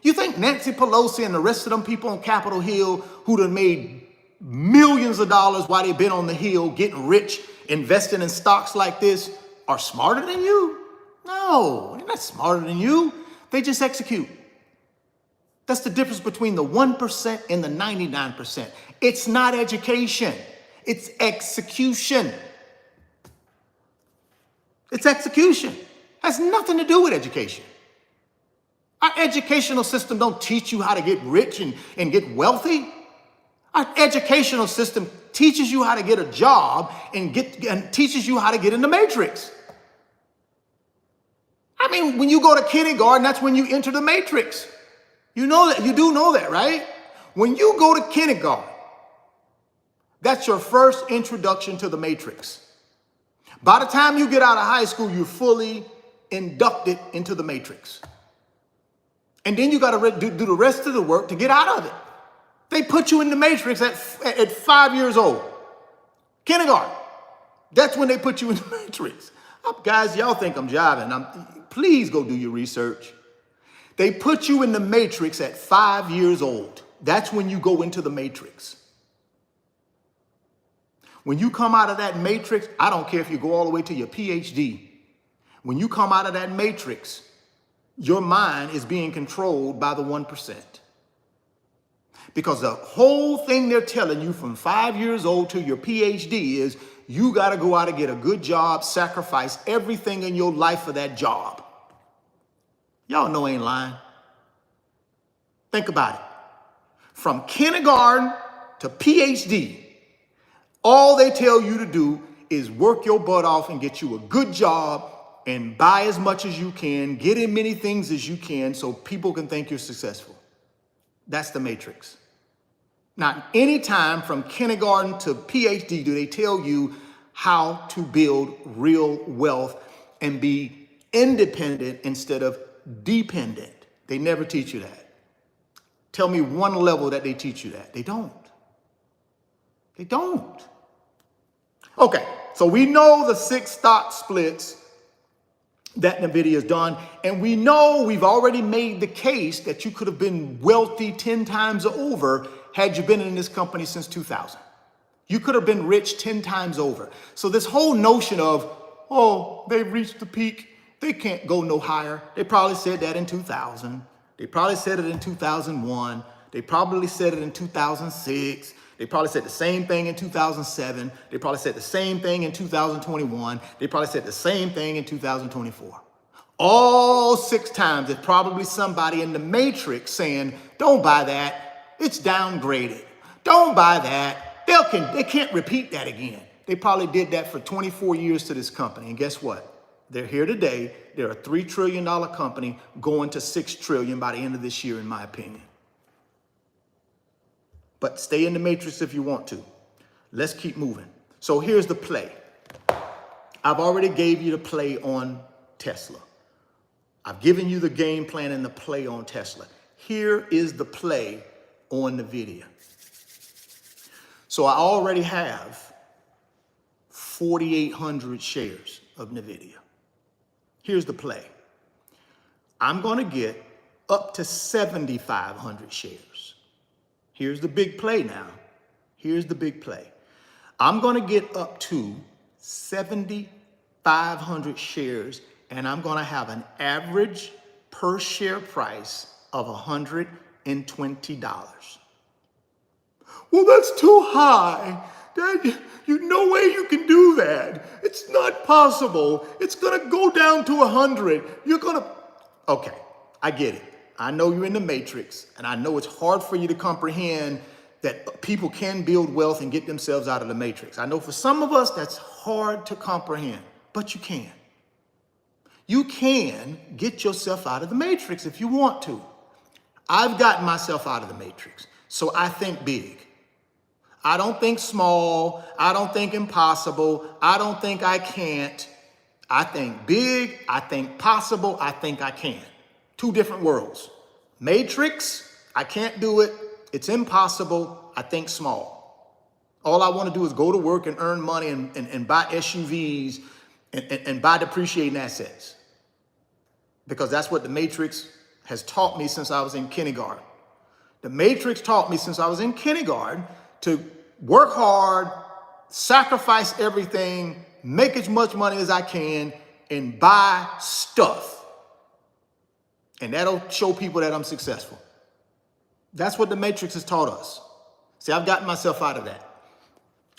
You think Nancy Pelosi and the rest of them people on Capitol Hill who done made millions of dollars while they've been on the Hill getting rich, investing in stocks like this are smarter than you? No, they're not smarter than you. They just execute. That's the difference between the 1% and the 99%. It's not education. It's execution. It's execution. Has nothing to do with education. Our educational system don't teach you how to get rich and get wealthy. Our educational system teaches you how to get a job and teaches you how to get in the matrix. I mean, when you go to kindergarten, that's when you enter the matrix. You know that, you do know that, right? When you go to kindergarten, That's your first introduction to the matrix. By the time you get out of high school, you're fully inducted into the matrix. And then you got to do the rest of the work to get out of it. They put you in the matrix at 5 years old. Kindergarten. That's when they put you in the matrix. Guys, y'all think I'm jiving. Please go do your research. They put you in the matrix at 5 years old. That's when you go into the matrix. When you come out of that matrix, I don't care if you go all the way to your PhD. When you come out of that matrix, your mind is being controlled by the 1%. Because the whole thing they're telling you from 5 years old to your PhD is you got to go out and get a good job, sacrifice everything in your life for that job. Y'all know I ain't lying. Think about it. From kindergarten to PhD, all they tell you to do is work your butt off and get you a good job and buy as much as you can, get as many things as you can so people can think you're successful. That's the matrix. Not any time from kindergarten to PhD do they tell you how to build real wealth and be independent instead of dependent. They never teach you that. Tell me one level that they teach you that. They don't. They don't. Okay, so we know the 6 stock splits that Nvidia has done, and we know we've already made the case that you could have been wealthy 10 times over had you been in this company since 2000. You could have been rich 10 times over. So this whole notion of, oh, they've reached the peak, they can't go no higher. They probably said that in 2000. They probably said it in 2001. They probably said it in 2006. They probably said the same thing in 2007. They probably said the same thing in 2021. They probably said the same thing in 2024. All 6 times, there's probably somebody in the matrix saying, don't buy that. It's downgraded. Don't buy that. They can't repeat that again. They probably did that for 24 years to this company. And guess what? They're here today. They're a $3 trillion company going to $6 trillion by the end of this year, in my opinion. But stay in the matrix if you want to. Let's keep moving. So here's the play. I've already gave you the play on Tesla. I've given you the game plan and the play on Tesla. Here is the play on Nvidia. So I already have 4,800 shares of Nvidia. Here's the play. I'm going to get up to 7,500 shares. Here's the big play now. Here's the big play. I'm going to get up to 7,500 shares, and I'm going to have an average per share price of $120. Well, that's too high. No way you can do that. It's not possible. It's going to go down to 100. Okay, I get it. I know you're in the matrix, and I know it's hard for you to comprehend that people can build wealth and get themselves out of the matrix. I know for some of us that's hard to comprehend, but you can. You can get yourself out of the matrix if you want to. I've gotten myself out of the matrix, so I think big. I don't think small. I don't think impossible. I don't think I can't. I think big. I think possible. I think I can. 2 different worlds. Matrix, I can't do it. It's impossible. I think small. All I want to do is go to work and earn money and buy SUVs and buy depreciating assets. Because that's what the Matrix has taught me since I was in kindergarten. The Matrix taught me since I was in kindergarten to work hard, sacrifice everything, make as much money as I can, and buy stuff. And that'll show people that I'm successful. That's what the Matrix has taught us. See, I've gotten myself out of that.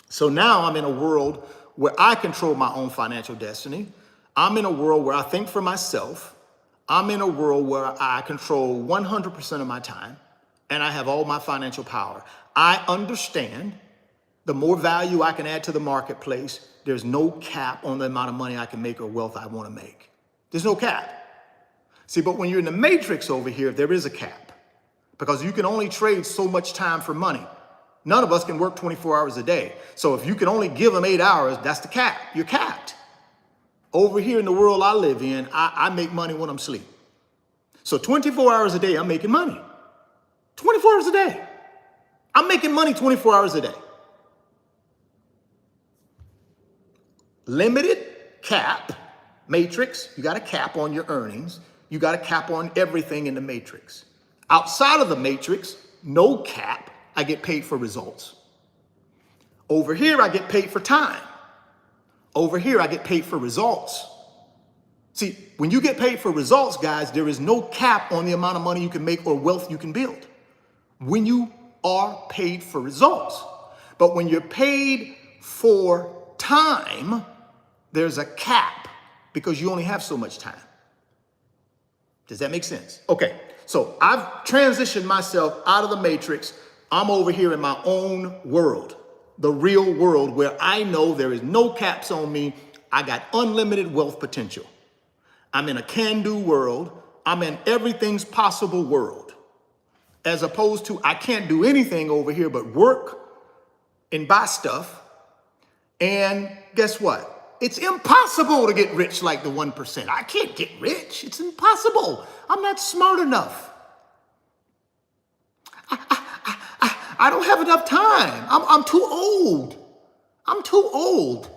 So now I'm in a world where I control my own financial destiny. I'm in a world where I think for myself. I'm in a world where I control 100% of my time, and I have all my financial power. I understand the more value I can add to the marketplace, there's no cap on the amount of money I can make or wealth I want to make. There's no cap. See, but when you're in the matrix over here, there is a cap because you can only trade so much time for money. None of us can work 24 hours a day. So if you can only give them 8 hours, that's the cap. You're capped. Over here in the world I live in, I make money when I'm asleep. So 24 hours a day, I'm making money. 24 hours a day. I'm making money 24 hours a day. Limited cap matrix. You got a cap on your earnings. You got a cap on everything in the matrix. Outside of the matrix, no cap. I get paid for results. Over here, I get paid for time. Over here, I get paid for results. See, when you get paid for results, guys, there is no cap on the amount of money you can make or wealth you can build when you are paid for results. But when you're paid for time, there's a cap because you only have so much time. Does that make sense? Okay, so I've transitioned myself out of the matrix. I'm over here in my own world, the real world, where I know there is no caps on me. I got unlimited wealth potential. I'm in a can-do world. I'm in everything's possible world. As opposed to I can't do anything over here but work and buy stuff. And guess what? It's impossible to get rich like the 1%. I can't get rich. It's impossible. I'm not smart enough. I don't have enough time. I'm too old. I'm too old.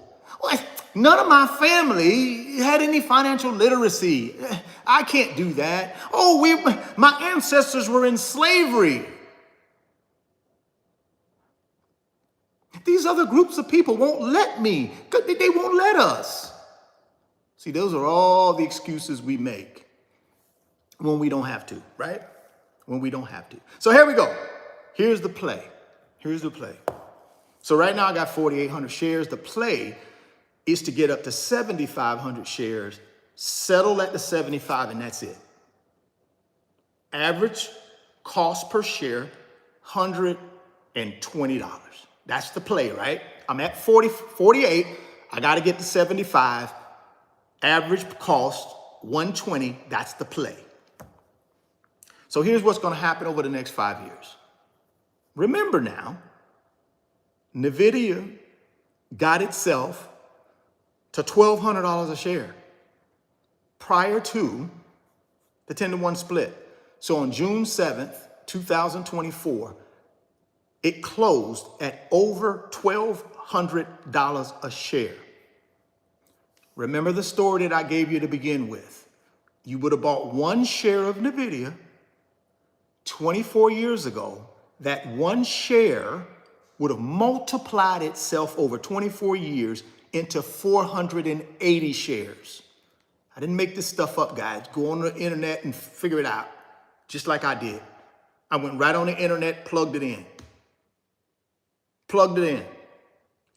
None of my family had any financial literacy. I can't do that. Oh, my ancestors were in slavery. These other groups of people won't let me. They won't let us. See, those are all the excuses we make when we don't have to, right? When we don't have to. So here we go. Here's the play. Here's the play. So right now I got 4,800 shares. The play is to get up to 7,500 shares, settle at the 75, and that's it. Average cost per share, $120. That's the play, right? I'm at 48. I got to get to 75. Average cost, 120. That's the play. So here's what's going to happen over the next 5 years. Remember now, Nvidia got itself to $1,200 a share prior to the 10-to-1 split. So on June 7th, 2024, it closed at over $1,200 a share. Remember the story that I gave you to begin with. You would have bought one share of Nvidia 24 years ago. That one share would have multiplied itself over 24 years into 480 shares. I didn't make this stuff up, guys. Go on the internet and figure it out, just like I did. I went right on the internet, plugged it in.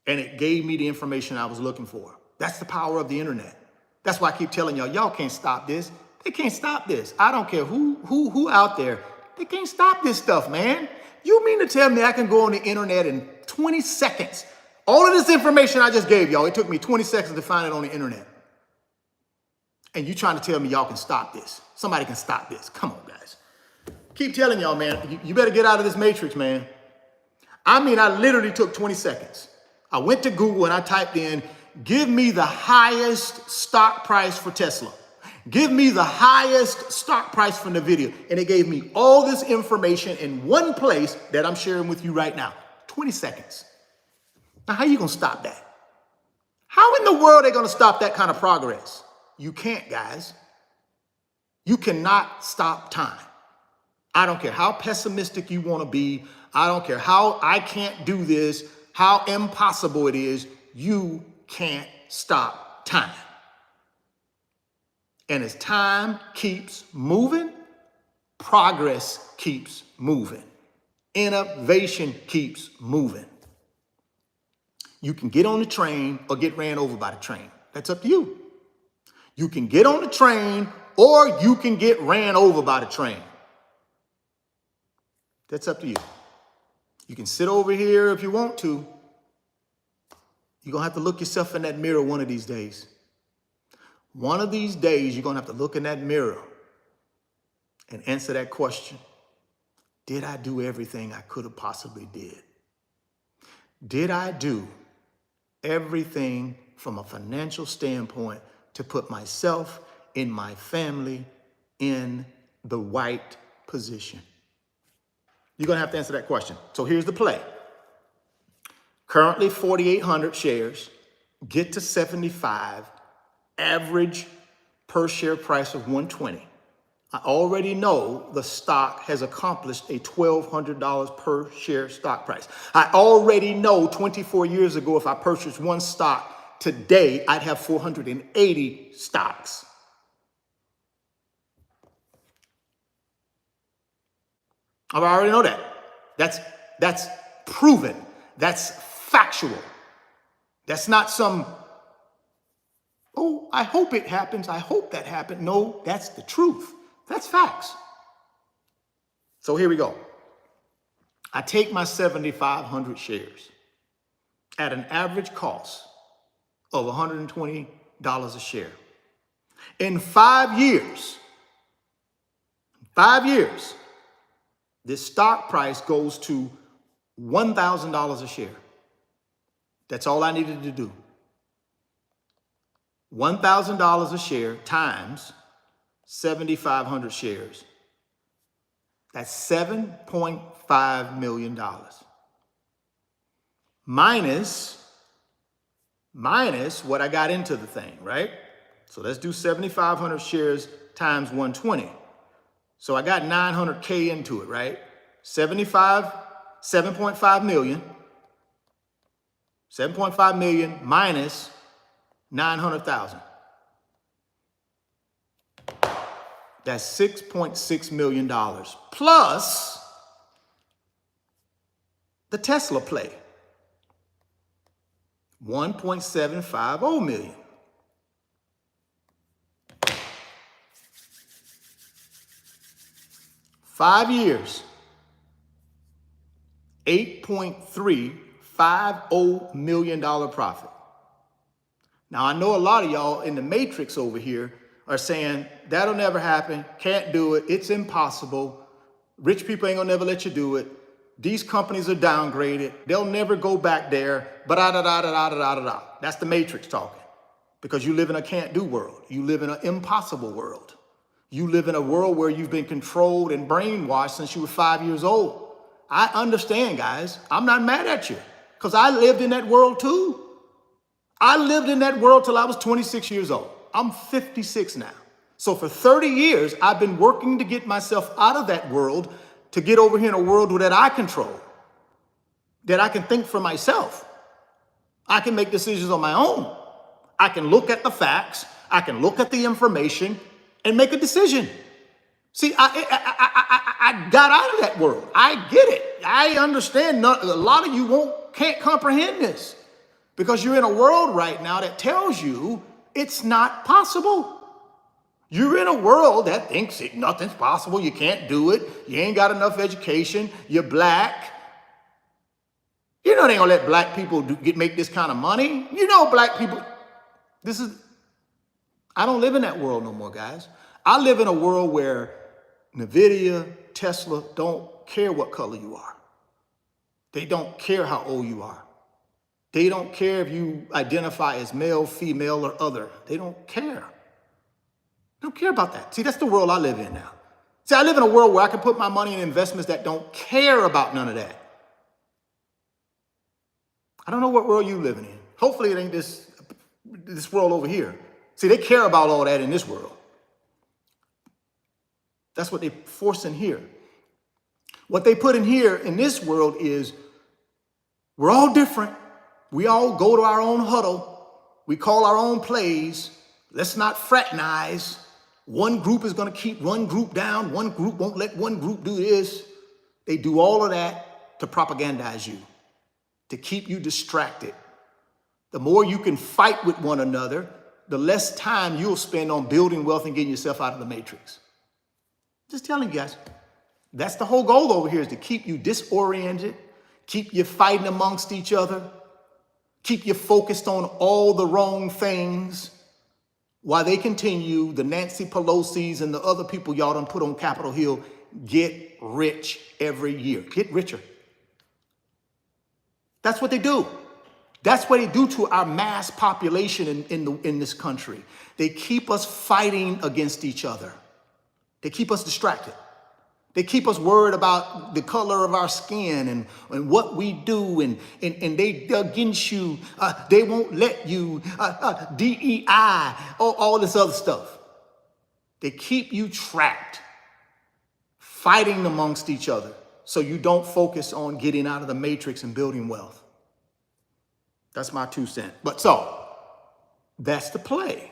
And it gave me the information I was looking for. That's the power of the internet. That's why I keep telling y'all can't stop this. They can't stop this. I don't care who out there. They can't stop this stuff, man. You mean to tell me I can go on the internet in 20 seconds? All of this information I just gave y'all, it took me 20 seconds to find it on the internet. And you trying to tell me y'all can stop this? Somebody can stop this. Come on, guys. Keep telling y'all, man, you better get out of this matrix, man. I mean, I literally took 20 seconds. I went to Google and I typed in, give me the highest stock price for Tesla. Give me the highest stock price for Nvidia. And it gave me all this information in one place that I'm sharing with you right now. 20 seconds. Now, how are you going to stop that? How in the world are they going to stop that kind of progress? You can't, guys. You cannot stop time. I don't care how pessimistic you want to be. I don't care how I can't do this, how impossible it is. You can't stop time. And as time keeps moving, progress keeps moving. Innovation keeps moving. You can get on the train or get ran over by the train. That's up to you. You can get on the train or you can get ran over by the train. That's up to you. You can sit over here if you want to. You're going to have to look yourself in that mirror one of these days. One of these days, you're going to have to look in that mirror and answer that question. Did I do everything I could have possibly did? Did I do everything from a financial standpoint to put myself and my family in the right position? You're going to have to answer that question. So here's the play. Currently 4,800 shares, get to 75, average per share price of 120. I already know the stock has accomplished a $1,200 per share stock price. I already know 24 years ago, if I purchased one stock today, I'd have 480 stocks. I already know that. That's proven. That's factual. That's not some, oh, I hope it happens. I hope that happened. No, that's the truth. That's facts. So here we go. I take my 7,500 shares at an average cost of $120 a share. In 5 years, this stock price goes to $1,000 a share. That's all I needed to do. $1,000 a share times 7,500 shares. That's $7.5 million. Minus what I got into the thing, right? So let's do 7,500 shares times 120. So I got 900K into it, right? 7.5 million. 7.5 million minus 900,000. That's $6.6 million plus the Tesla play, 1.750 million. Five years, $8.350 million profit. Now, I know a lot of y'all in the matrix over here are saying, that'll never happen, can't do it, it's impossible, rich people ain't gonna never let you do it, these companies are downgraded, they'll never go back there, but da-da-da-da-da-da-da-da. That's the matrix talking, because you live in a can't-do world. You live in an impossible world. You live in a world where you've been controlled and brainwashed since you were 5 years old. I understand, guys. I'm not mad at you, because I lived in that world too. I lived in that world till I was 26 years old. I'm 56 now. So for 30 years, I've been working to get myself out of that world to get over here in a world that I control, that I can think for myself. I can make decisions on my own. I can look at the facts. I can look at the information and make a decision. See, I got out of that world. I get it. I understand. A lot of you can't comprehend this because you're in a world right now that tells you it's not possible. You're in a world that thinks nothing's possible. You can't do it. You ain't got enough education. You're black. You know they ain't gonna let black people make this kind of money. You know black people. I don't live in that world no more, guys. I live in a world where Nvidia, Tesla don't care what color you are. They don't care how old you are. They don't care if you identify as male, female, or other. They don't care. They don't care about that. See, that's the world I live in now. See, I live in a world where I can put my money in investments that don't care about none of that. I don't know what world you're living in. Hopefully it ain't this world over here. See, they care about all that in this world. That's what they force in here. What they put in here in this world is we're all different. We all go to our own huddle. We call our own plays. Let's not fraternize. One group is going to keep one group down. One group won't let one group do this. They do all of that to propagandize you, to keep you distracted. The more you can fight with one another, the less time you'll spend on building wealth and getting yourself out of the matrix. Just telling you guys, that's the whole goal over here, is to keep you disoriented, keep you fighting amongst each other, keep you focused on all the wrong things while they continue, the Nancy Pelosi's and the other people y'all done put on Capitol Hill, get rich every year. Get richer. That's what they do. That's what they do to our mass population in this country. They keep us fighting against each other. They keep us distracted. They keep us worried about the color of our skin and what we do, and they against you. They won't let you, DEI, all this other stuff. They keep you trapped, fighting amongst each other, so you don't focus on getting out of the matrix and building wealth. That's my 2 cents. But so, that's the play.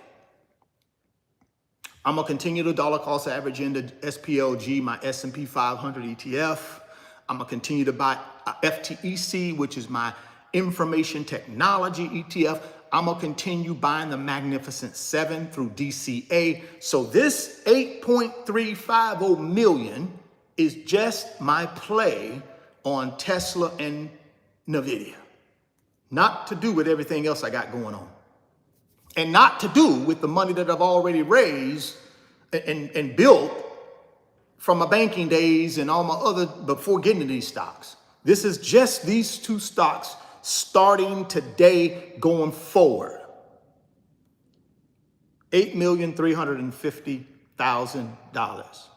I'm gonna continue to dollar cost average into SPLG, my S&P 500 ETF. I'm gonna continue to buy FTEC, which is my information technology ETF. I'm gonna continue buying the Magnificent 7 through DCA. So this 8.350 million is just my play on Tesla and Nvidia. Not to do with everything else I got going on. And not to do with the money that I've already raised and built from my banking days and all my other, before getting to these stocks. This is just these 2 stocks starting today going forward. $8,350,000.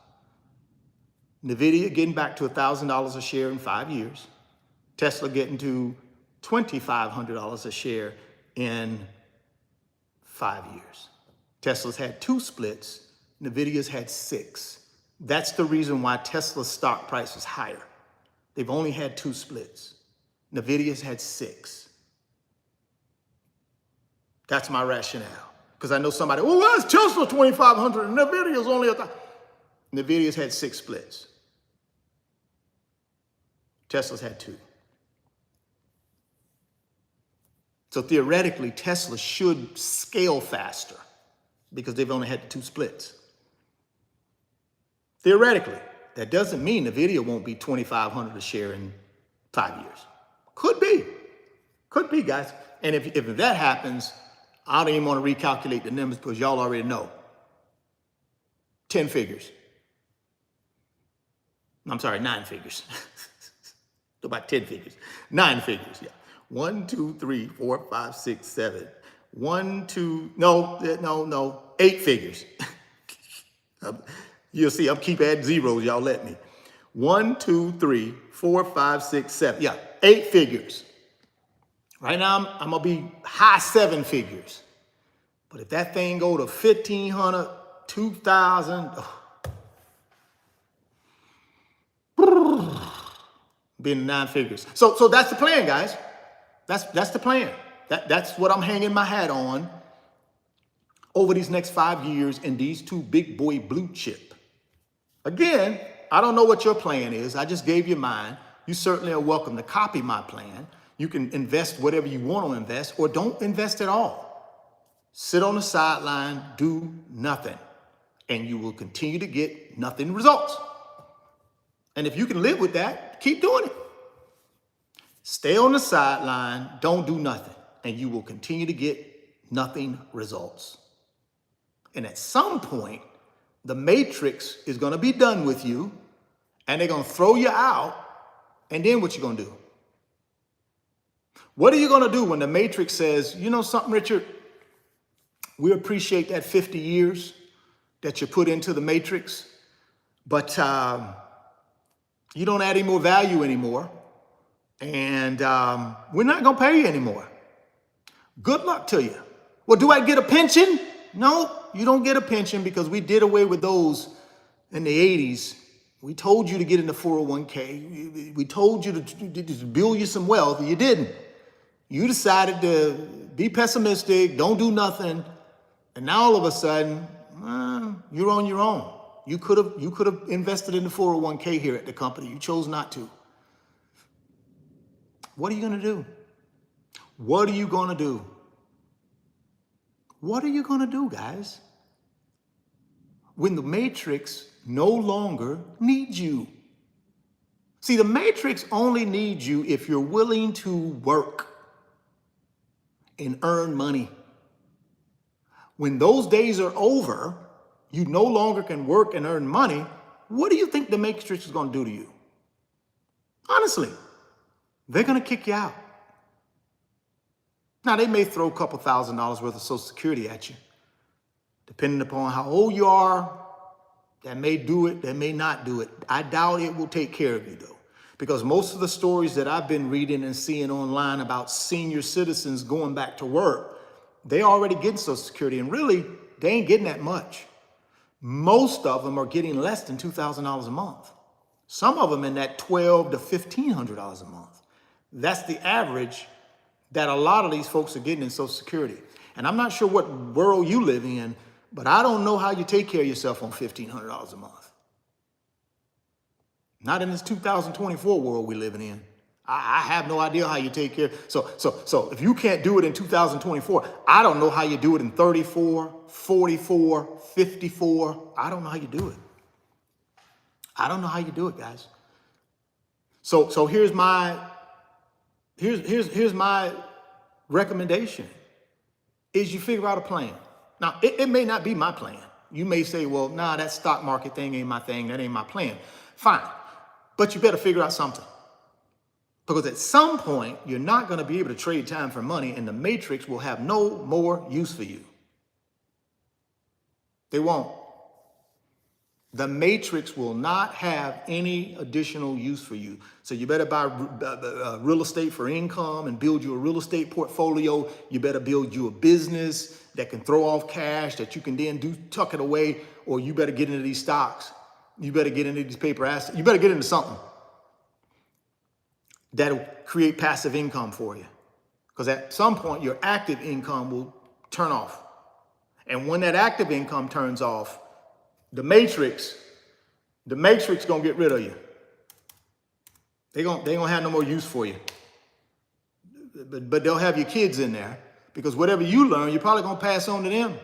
Nvidia getting back to $1,000 a share in 5 years. Tesla getting to $2,500 a share in 5 years. Tesla's had 2 splits. Nvidia's had 6. That's the reason why Tesla's stock price is higher. They've only had 2 splits. Nvidia's had 6. That's my rationale. Because I know somebody, well, why is Tesla 2,500 and Nvidia's only 1,000? Nvidia's had 6 splits. Tesla's had 2. So theoretically, Tesla should scale faster because they've only had 2 splits. Theoretically, that doesn't mean Nvidia won't be $2,500 a share in 5 years. Could be, guys. And if that happens, I don't even want to recalculate the numbers because y'all already know. 10 figures. I'm sorry, 9 figures. About 10 figures. 9 figures, yeah. 1, 2, 3, 4, 5, 6, 7. 1, 2, no, 8 figures. You'll see, I'll keep adding zeros, y'all let me. 1, 2, 3, 4, 5, 6, 7. Yeah, 8 figures. Right now, I'm gonna be high 7 figures. But if that thing go to 1,500, 2,000, being 9 figures. So that's the plan, guys. That's the plan. That's what I'm hanging my hat on over these next 5 years in these 2 big boy blue chip. Again, I don't know what your plan is. I just gave you mine. You certainly are welcome to copy my plan. You can invest whatever you want to invest or don't invest at all. Sit on the sideline, do nothing, and you will continue to get nothing results. And if you can live with that, keep doing it. Stay on the sideline, don't do nothing, and you will continue to get nothing results. And at some point, the matrix is going to be done with you, and they're going to throw you out, and then what you going to do? What are you going to do when the matrix says, you know something, Richard? We appreciate that 50 years that you put into the matrix, but you don't add any more value anymore. And we're not going to pay you anymore. Good luck to you. Well, do I get a pension? No, you don't get a pension because we did away with those in the 80s. We told you to get into 401k. We told you to build you some wealth. You didn't. You decided to be pessimistic, don't do nothing. And now all of a sudden, you're on your own. You could have invested in the 401k here at the company. You chose not to. What are you going to do? What are you going to do? What are you going to do, guys? When the matrix no longer needs you. See, the matrix only needs you if you're willing to work and earn money. When those days are over, you no longer can work and earn money. What do you think the matrix is going to do to you? Honestly. They're going to kick you out. Now, they may throw a couple $1,000s worth of Social Security at you. Depending upon how old you are, that may do it, that may not do it. I doubt it will take care of you, though. Because most of the stories that I've been reading and seeing online about senior citizens going back to work, they already getting Social Security, and really, they ain't getting that much. Most of them are getting less than $2,000 a month. Some of them in that $1,200 to $1,500 a month. That's the average that a lot of these folks are getting in Social Security. And I'm not sure what world you live in, but I don't know how you take care of yourself on $1,500 a month. Not in this 2024 world we're living in. I have no idea how you take care. So if you can't do it in 2024, I don't know how you do it in 34, 44, 54. I don't know how you do it. I don't know how you do it, guys. So here's my recommendation is you figure out a plan. Now, it may not be my plan. You may say, well, nah, that stock market thing ain't my thing. That ain't my plan. Fine. But you better figure out something. Because at some point, you're not going to be able to trade time for money, and the matrix will have no more use for you. They won't. The matrix will not have any additional use for you. So you better buy real estate for income and build you a real estate portfolio. You better build you a business that can throw off cash that you can then tuck it away, or you better get into these stocks. You better get into these paper assets. You better get into something that'll create passive income for you. Because at some point, your active income will turn off. And when that active income turns off, the matrix gonna get rid of you. They gonna have no more use for you. But they'll have your kids in there, because whatever you learn, you're probably gonna pass on to them.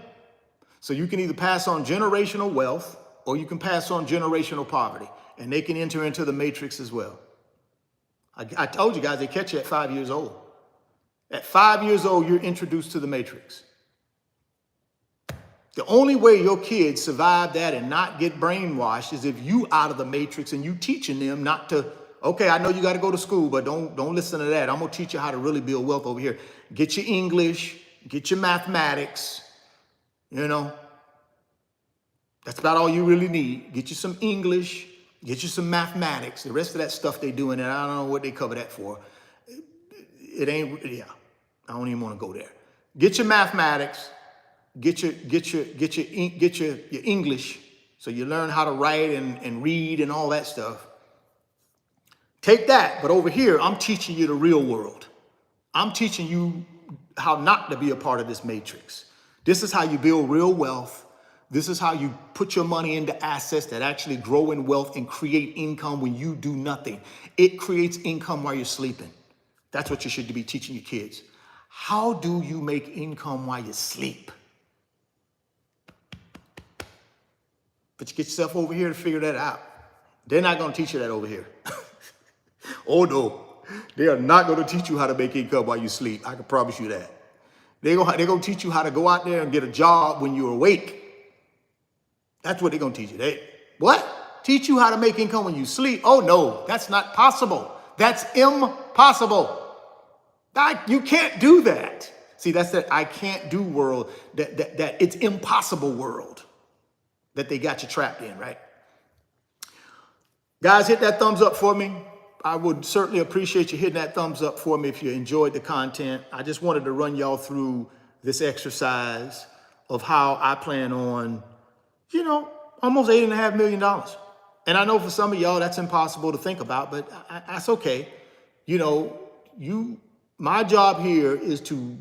So you can either pass on generational wealth, or you can pass on generational poverty, and they can enter into the matrix as well. I told you guys, they catch you at 5 years old. At 5 years old, you're introduced to the matrix. The only way your kids survive that and not get brainwashed is if you out of the matrix and you teaching them not to, okay, I know you got to go to school, but don't listen to that. I'm going to teach you how to really build wealth over here. Get your English, get your mathematics, you know. That's about all you really need. Get you some English, get you some mathematics. The rest of that stuff they doing, and I don't know what they cover that for. It ain't, yeah, I don't even want to go there. Get your mathematics. Get your English, so you learn how to write and read and all that stuff. Take that, but over here, I'm teaching you the real world. I'm teaching you how not to be a part of this matrix. This is how you build real wealth. This is how you put your money into assets that actually grow in wealth and create income when you do nothing. It creates income while you're sleeping. That's what you should be teaching your kids. How do you make income while you sleep? But you get yourself over here to figure that out. They're not going to teach you that over here. Oh, no. They are not going to teach you how to make income while you sleep. I can promise you that. They're going to teach you how to go out there and get a job when you're awake. That's what they're going to teach you. What? Teach you how to make income when you sleep? Oh, no. That's not possible. That's impossible. You can't do that. See, that's that I can't do world, that it's impossible world that they got you trapped in, right? Guys, hit that thumbs up for me. I would certainly appreciate you hitting that thumbs up for me if you enjoyed the content. I just wanted to run y'all through this exercise of how I plan on, almost $8.5 million. And I know for some of y'all that's impossible to think about, but that's okay. My job here is to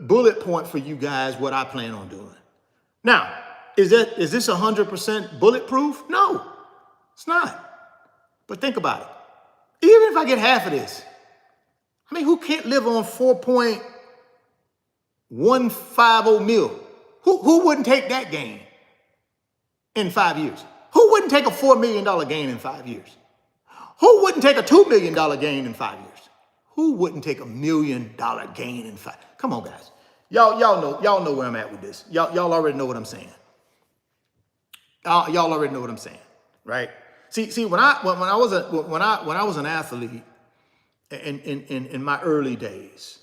bullet point for you guys what I plan on doing. Now, is this 100% bulletproof? No, it's not. But think about it. Even if I get half of this, who can't live on 4.150 mil? Who wouldn't take that gain in 5 years? Who wouldn't take a $4 million gain in 5 years? Who wouldn't take a $2 million gain in 5 years? Who wouldn't take $1 million gain in 5? Come on, guys. Y'all know where I'm at with this. Y'all already know what I'm saying. Y'all already know what I'm saying, right? See, when I was an athlete in my early days,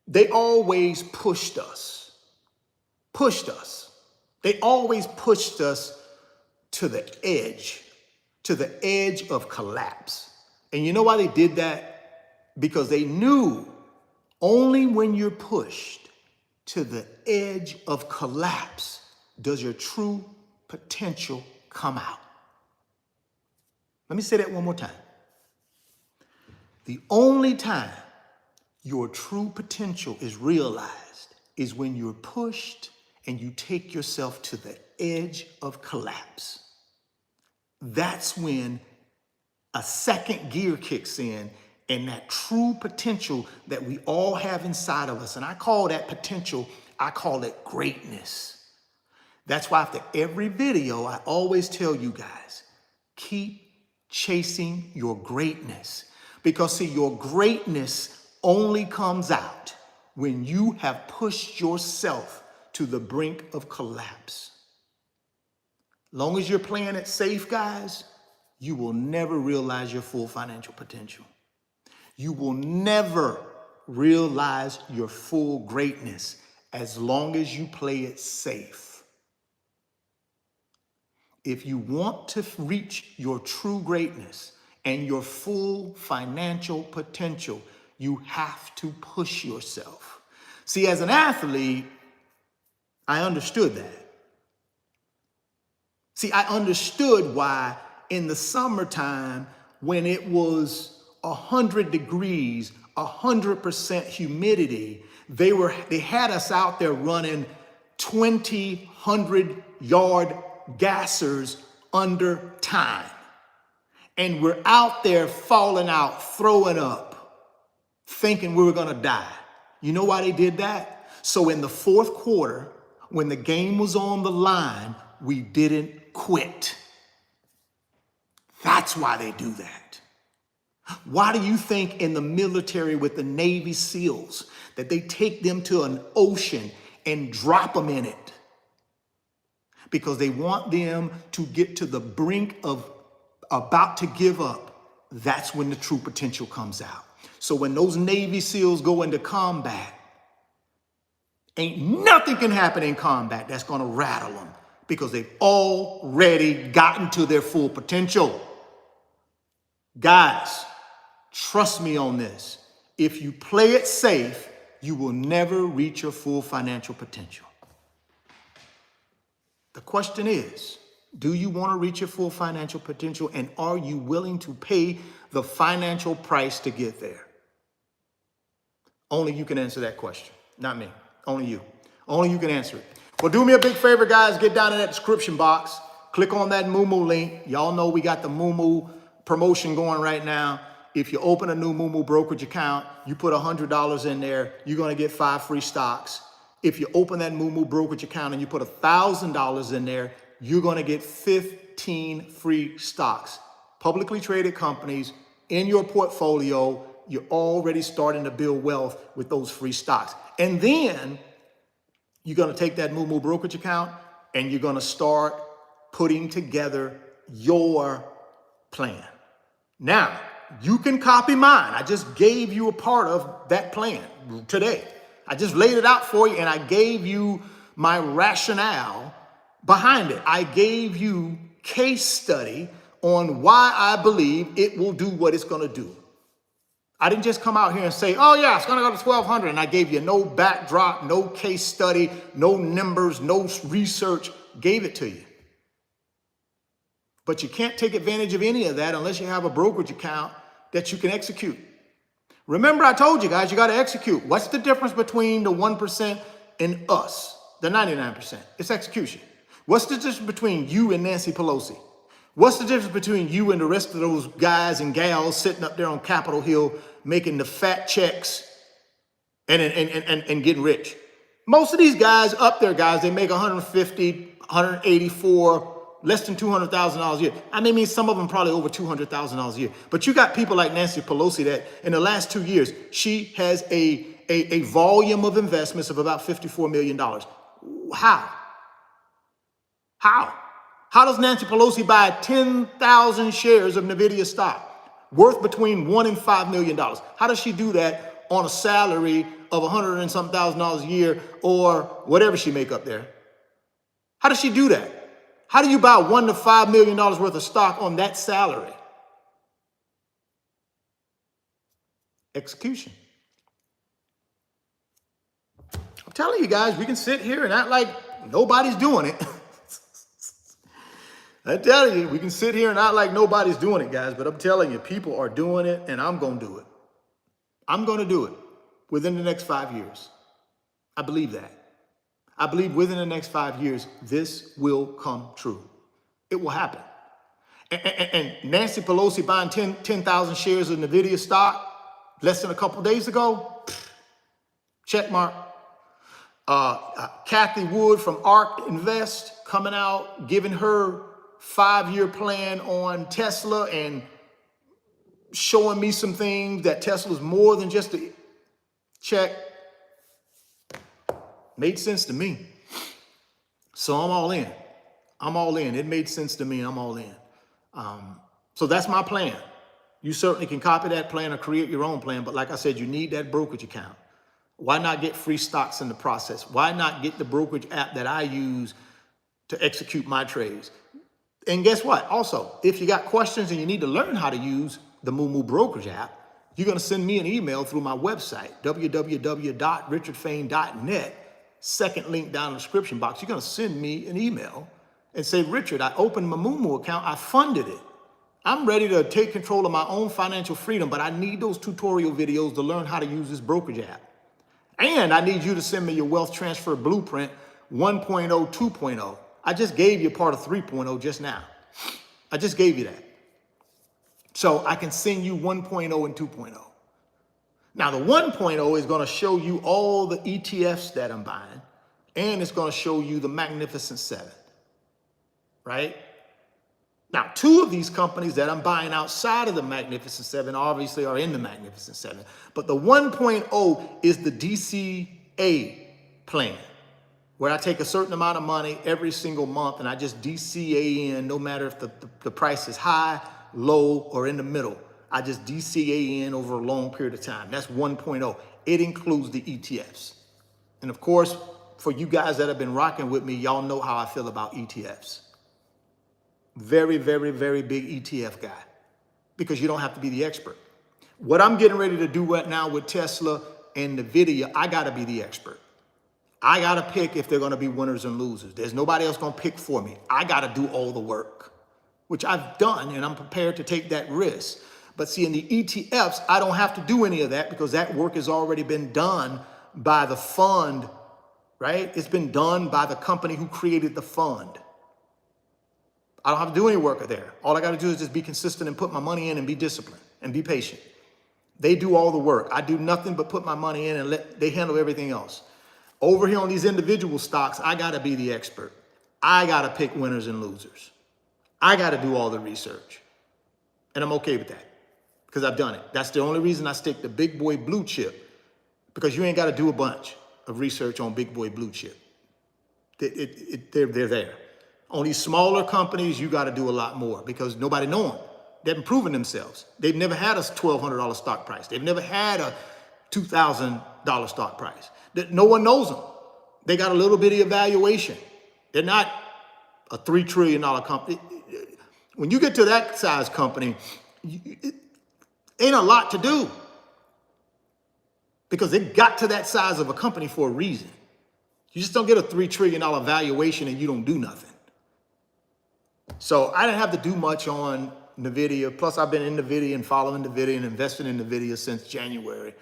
They always pushed us. They always pushed us to the edge of collapse. And you know why they did that? Because they knew only when you're pushed to the edge of collapse does your true potential come out. Let me say that one more time. The only time your true potential is realized is when you're pushed and you take yourself to the edge of collapse. That's when a second gear kicks in and that true potential that we all have inside of us. And I call that potential, I call it greatness. That's why after every video, I always tell you guys, keep chasing your greatness. Because see, your greatness only comes out when you have pushed yourself to the brink of collapse. Long as you're playing it safe, guys, you will never realize your full financial potential. You will never realize your full greatness as long as you play it safe. If you want to reach your true greatness and your full financial potential, you have to push yourself. See, as an athlete, I understood that. See, I understood why in the summertime, when it was 100 degrees, 100% humidity, they had us out there running 20 100-yard gassers under time. And we're out there falling out, throwing up, thinking we were gonna die. You know why they did that? So in the fourth quarter, when the game was on the line, we didn't quit. That's why they do that. Why do you think in the military with the Navy SEALs that they take them to an ocean and drop them in it? Because they want them to get to the brink of about to give up. That's when the true potential comes out. So when those Navy SEALs go into combat, ain't nothing can happen in combat that's gonna rattle them because they've already gotten to their full potential. Guys, trust me on this. If you play it safe, you will never reach your full financial potential. The question is, do you want to reach your full financial potential, and are you willing to pay the financial price to get there? Only you can answer that question, not me. Only you. Only you can answer it. Well, do me a big favor, guys. Get down in that description box. Click on that Moo link. Y'all know we got the Moo promotion going right now. If you open a new Moo brokerage account, you put $100 in there, you're going to get 5 free stocks. If you open that Moo brokerage account and you put $1,000 in there, you're going to get 15 free stocks. Publicly traded companies in your portfolio. You're already starting to build wealth with those free stocks. And then you're going to take that Moo brokerage account and you're going to start putting together your plan. Now, you can copy mine. I just gave you a part of that plan today. I just laid it out for you and I gave you my rationale behind it. I gave you case study on why I believe it will do what it's going to do. I didn't just come out here and say, oh yeah, it's going to go to 1,200. And I gave you no backdrop, no case study, no numbers, no research, gave it to you. But you can't take advantage of any of that unless you have a brokerage account that you can execute. Remember, I told you guys, you got to execute. What's the difference between the 1% and us, the 99%? It's execution. What's the difference between you and Nancy Pelosi? What's the difference between you and the rest of those guys and gals sitting up there on Capitol Hill making the fat checks and getting rich? Most of these guys up there, guys, they make 150, 184, less than $200,000 a year. I mean, some of them probably over $200,000 a year. But you got people like Nancy Pelosi that in the last 2 years, she has a volume of investments of about $54 million. How? How does Nancy Pelosi buy 10,000 shares of Nvidia stock worth between $1 and $5 million? How does she do that on a salary of $100 and some thousand a year or whatever she make up there? How does she do that? How do you buy $1 to $5 million worth of stock on that salary? Execution. I'm telling you guys, we can sit here and act like nobody's doing it. I tell you, we can sit here and act like nobody's doing it, guys, but I'm telling you, people are doing it, and I'm going to do it. I'm going to do it within the next 5 years. I believe that. I believe within the next 5 years, this will come true. It will happen. And Nancy Pelosi buying 10,000 shares of Nvidia stock less than a couple days ago, check mark. Kathy Wood from ARK Invest coming out, giving her 5-year plan on Tesla and showing me some things that Tesla's more than just a check. Made sense to me. So I'm all in. I'm all in. It made sense to me and I'm all in. So that's my plan. You certainly can copy that plan or create your own plan. But like I said, you need that brokerage account. Why not get free stocks in the process? Why not get the brokerage app that I use to execute my trades? And guess what? Also, if you got questions and you need to learn how to use the Moo brokerage app, you're going to send me an email through my website, www.richardfain.net. Second link down in the description box. You're going to send me an email and say, Richard, I opened my Moo account. I funded it. I'm ready to take control of my own financial freedom, but I need those tutorial videos to learn how to use this brokerage app. And I need you to send me your wealth transfer blueprint 1.0, 2.0. I just gave you part of 3.0 just now. I just gave you that. So I can send you 1.0 and 2.0. Now the 1.0 is going to show you all the ETFs that I'm buying, and it's going to show you the Magnificent Seven, right? Now, 2 of these companies that I'm buying outside of the Magnificent Seven obviously are in the Magnificent Seven. But the 1.0 is the DCA plan, where I take a certain amount of money every single month and I just DCA in, no matter if the price is high, low, or in the middle. I just DCA in over a long period of time. That's 1.0. It includes the ETFs. And of course, for you guys that have been rocking with me, y'all know how I feel about ETFs. Very, very, very big ETF guy, because you don't have to be the expert. What I'm getting ready to do right now with Tesla and Nvidia, I got to be the expert. I got to pick if they're going to be winners and losers. There's nobody else going to pick for me. I got to do all the work, which I've done, and I'm prepared to take that risk. But see, in the ETFs, I don't have to do any of that because that work has already been done by the fund, right? It's been done by the company who created the fund. I don't have to do any work there. All I got to do is just be consistent and put my money in and be disciplined and be patient. They do all the work. I do nothing but put my money in and they handle everything else. Over here on these individual stocks, I got to be the expert. I got to pick winners and losers. I got to do all the research. And I'm okay with that because I've done it. That's the only reason I stick to big boy blue chip, because you ain't got to do a bunch of research on big boy blue chip. They're there. On these smaller companies, you got to do a lot more because nobody knows them. They haven't proven themselves. They've never had a $1,200 stock price. They've never had a $2,000 stock price. No one knows them. They got a little bitty evaluation. They're not a $3 trillion company. When you get to that size company, it ain't a lot to do because it got to that size of a company for a reason. You just don't get a $3 trillion valuation and you don't do nothing. So I didn't have to do much on Nvidia. Plus, I've been in Nvidia and following Nvidia and investing in Nvidia since January.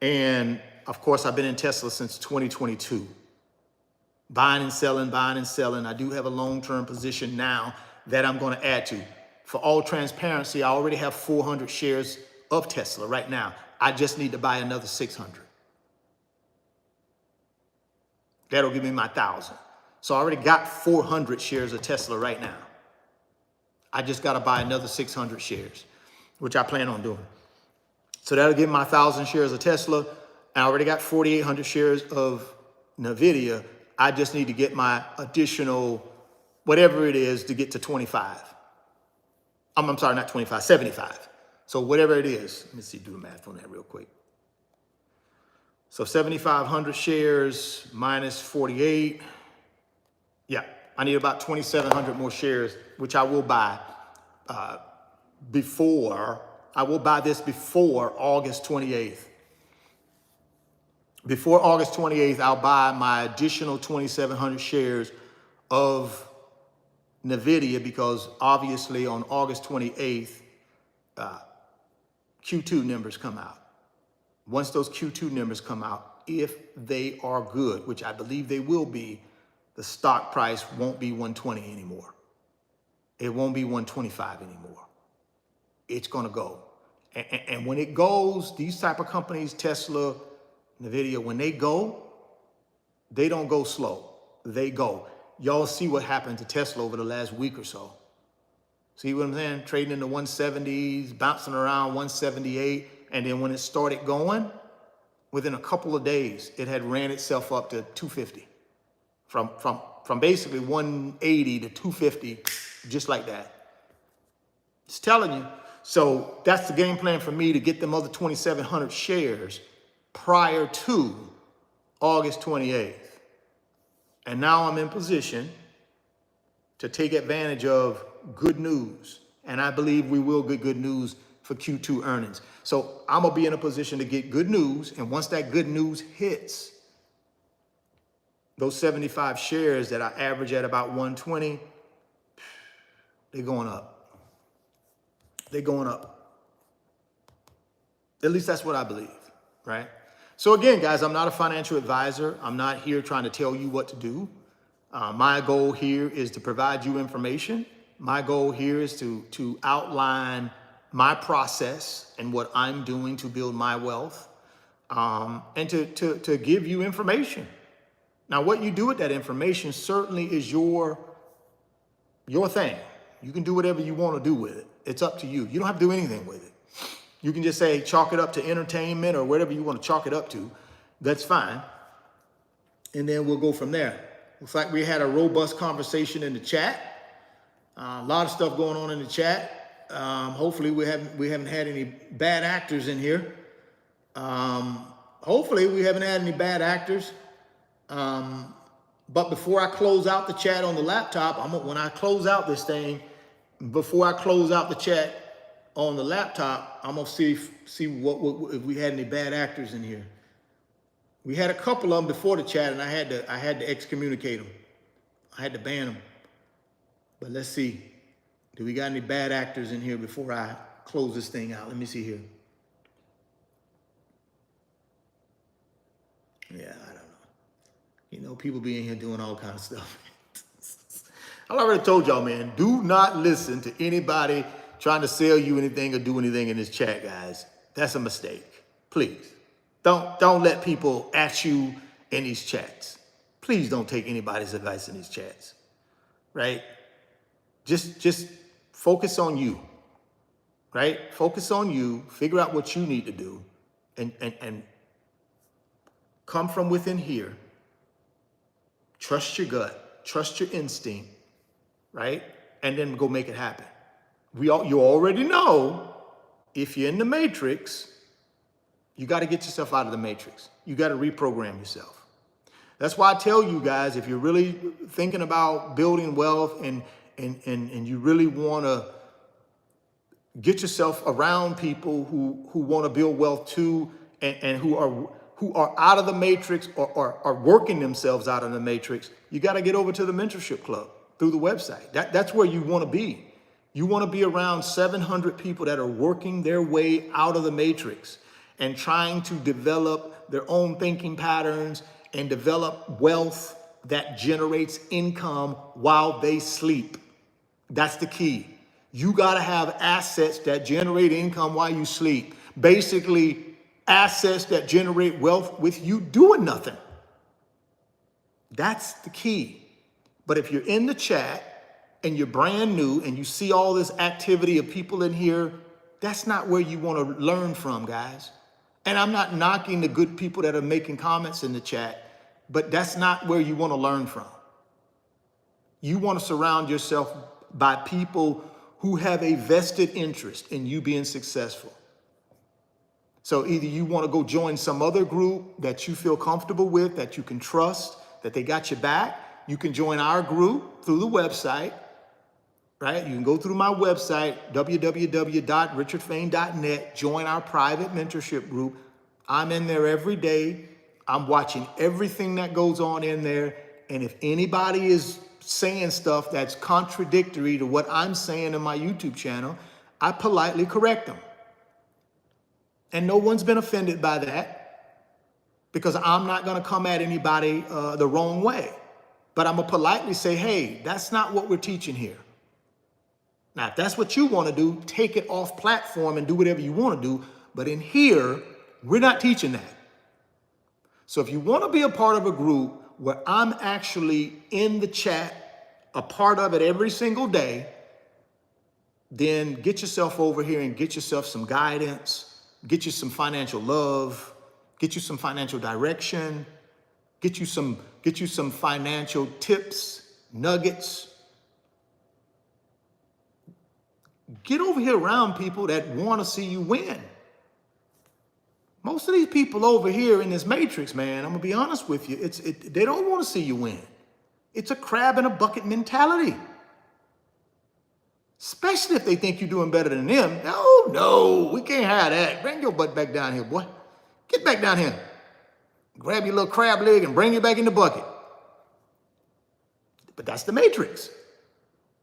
And of course, I've been in Tesla since 2022. Buying and selling, buying and selling. I do have a long-term position now that I'm going to add to. For all transparency, I already have 400 shares of Tesla right now. I just need to buy another 600. That'll give me my 1,000. So I already got 400 shares of Tesla right now. I just got to buy another 600 shares, which I plan on doing. So that'll give me my 1,000 shares of Tesla. I already got 4,800 shares of Nvidia. I just need to get my additional, whatever it is, to get to 25. I'm sorry, not 25, 75. So whatever it is, let me see, do the math on that real quick. So 7,500 shares minus 48. Yeah, I need about 2,700 more shares, which I will buy I will buy this before August 28th. Before August 28th, I'll buy my additional 2,700 shares of Nvidia, because obviously on August 28th, Q2 numbers come out. Once those Q2 numbers come out, if they are good, which I believe they will be, the stock price won't be 120 anymore. It won't be 125 anymore. It's gonna go. And when it goes, these type of companies, Tesla, Nvidia, when they go, they don't go slow. They go. Y'all see what happened to Tesla over the last week or so. See what I'm saying? Trading in the 170s, bouncing around 178. And then when it started going, within a couple of days, it had ran itself up to 250. From basically 180 to 250, just like that. It's telling you. So that's the game plan for me, to get them other 2,700 shares prior to August 28th. And now I'm in position to take advantage of good news. And I believe we will get good news for Q2 earnings. So I'm gonna be in a position to get good news. And once that good news hits, those 75 shares that I average at about 120, they're going up. They're going up. At least that's what I believe, right? So again, guys, I'm not a financial advisor. I'm not here trying to tell you what to do. My goal here is to provide you information. My goal here is to outline my process and what I'm doing to build my wealth, and to give you information. Now, what you do with that information certainly is your thing. You can do whatever you want to do with it. It's up to you. You don't have to do anything with it. You can just say, chalk it up to entertainment or whatever you want to chalk it up to. That's fine. And then we'll go from there. Looks like we had a robust conversation in the chat. A lot of stuff going on in the chat. Hopefully we haven't had any bad actors in here. Hopefully we haven't had any bad actors. But before I close out the chat on the laptop, when I close out this thing, before I close out the chat on the laptop, I'm gonna see what if we had any bad actors in here. We had a couple of them before the chat, and I had to excommunicate them. I had to ban them. But let's see, do we got any bad actors in here before I close this thing out? Let me see here. Yeah, I don't know. You know, people be in here doing all kinds of stuff. I already told y'all, man, do not listen to anybody trying to sell you anything or do anything in this chat, guys. That's a mistake. Please. Don't let people at you in these chats. Please don't take anybody's advice in these chats. Right? Just focus on you. Right? Focus on you, figure out what you need to do, and come from within here. Trust your gut, trust your instinct, right? And then go make it happen. You already know, if you're in the matrix, you got to get yourself out of the matrix. You got to reprogram yourself. That's why I tell you guys, if you're really thinking about building wealth and you really want to get yourself around people who want to build wealth too, and who are out of the matrix or are working themselves out of the matrix, you got to get over to the mentorship club through the website. That's where you want to be. You want to be around 700 people that are working their way out of the matrix and trying to develop their own thinking patterns and develop wealth that generates income while they sleep. That's the key. You got to have assets that generate income while you sleep. Basically, assets that generate wealth with you doing nothing. That's the key. But if you're in the chat and you're brand new and you see all this activity of people in here, that's not where you want to learn from, guys. And I'm not knocking the good people that are making comments in the chat, but that's not where you want to learn from. You want to surround yourself by people who have a vested interest in you being successful. So either you want to go join some other group that you feel comfortable with, that you can trust, that they got your back. You can join our group through the website, right? You can go through my website, www.richardfain.net, join our private mentorship group. I'm in there every day. I'm watching everything that goes on in there. And if anybody is saying stuff that's contradictory to what I'm saying in my YouTube channel, I politely correct them. And no one's been offended by that because I'm not going to come at anybody the wrong way. But I'm going to politely say, hey, that's not what we're teaching here. Now, if that's what you want to do, take it off platform and do whatever you want to do. But in here, we're not teaching that. So if you want to be a part of a group where I'm actually in the chat, a part of it every single day, then get yourself over here and get yourself some guidance, get you some financial love, get you some financial direction, get you some financial tips, nuggets. Get over here around people that want to see you win. Most of these people over here in this matrix, man, I'm going to be honest with you, they don't want to see you win. It's a crab in a bucket mentality. Especially if they think you're doing better than them. No, we can't have that. Bring your butt back down here, boy. Get back down here. Grab your little crab leg and bring it back in the bucket. But that's the matrix.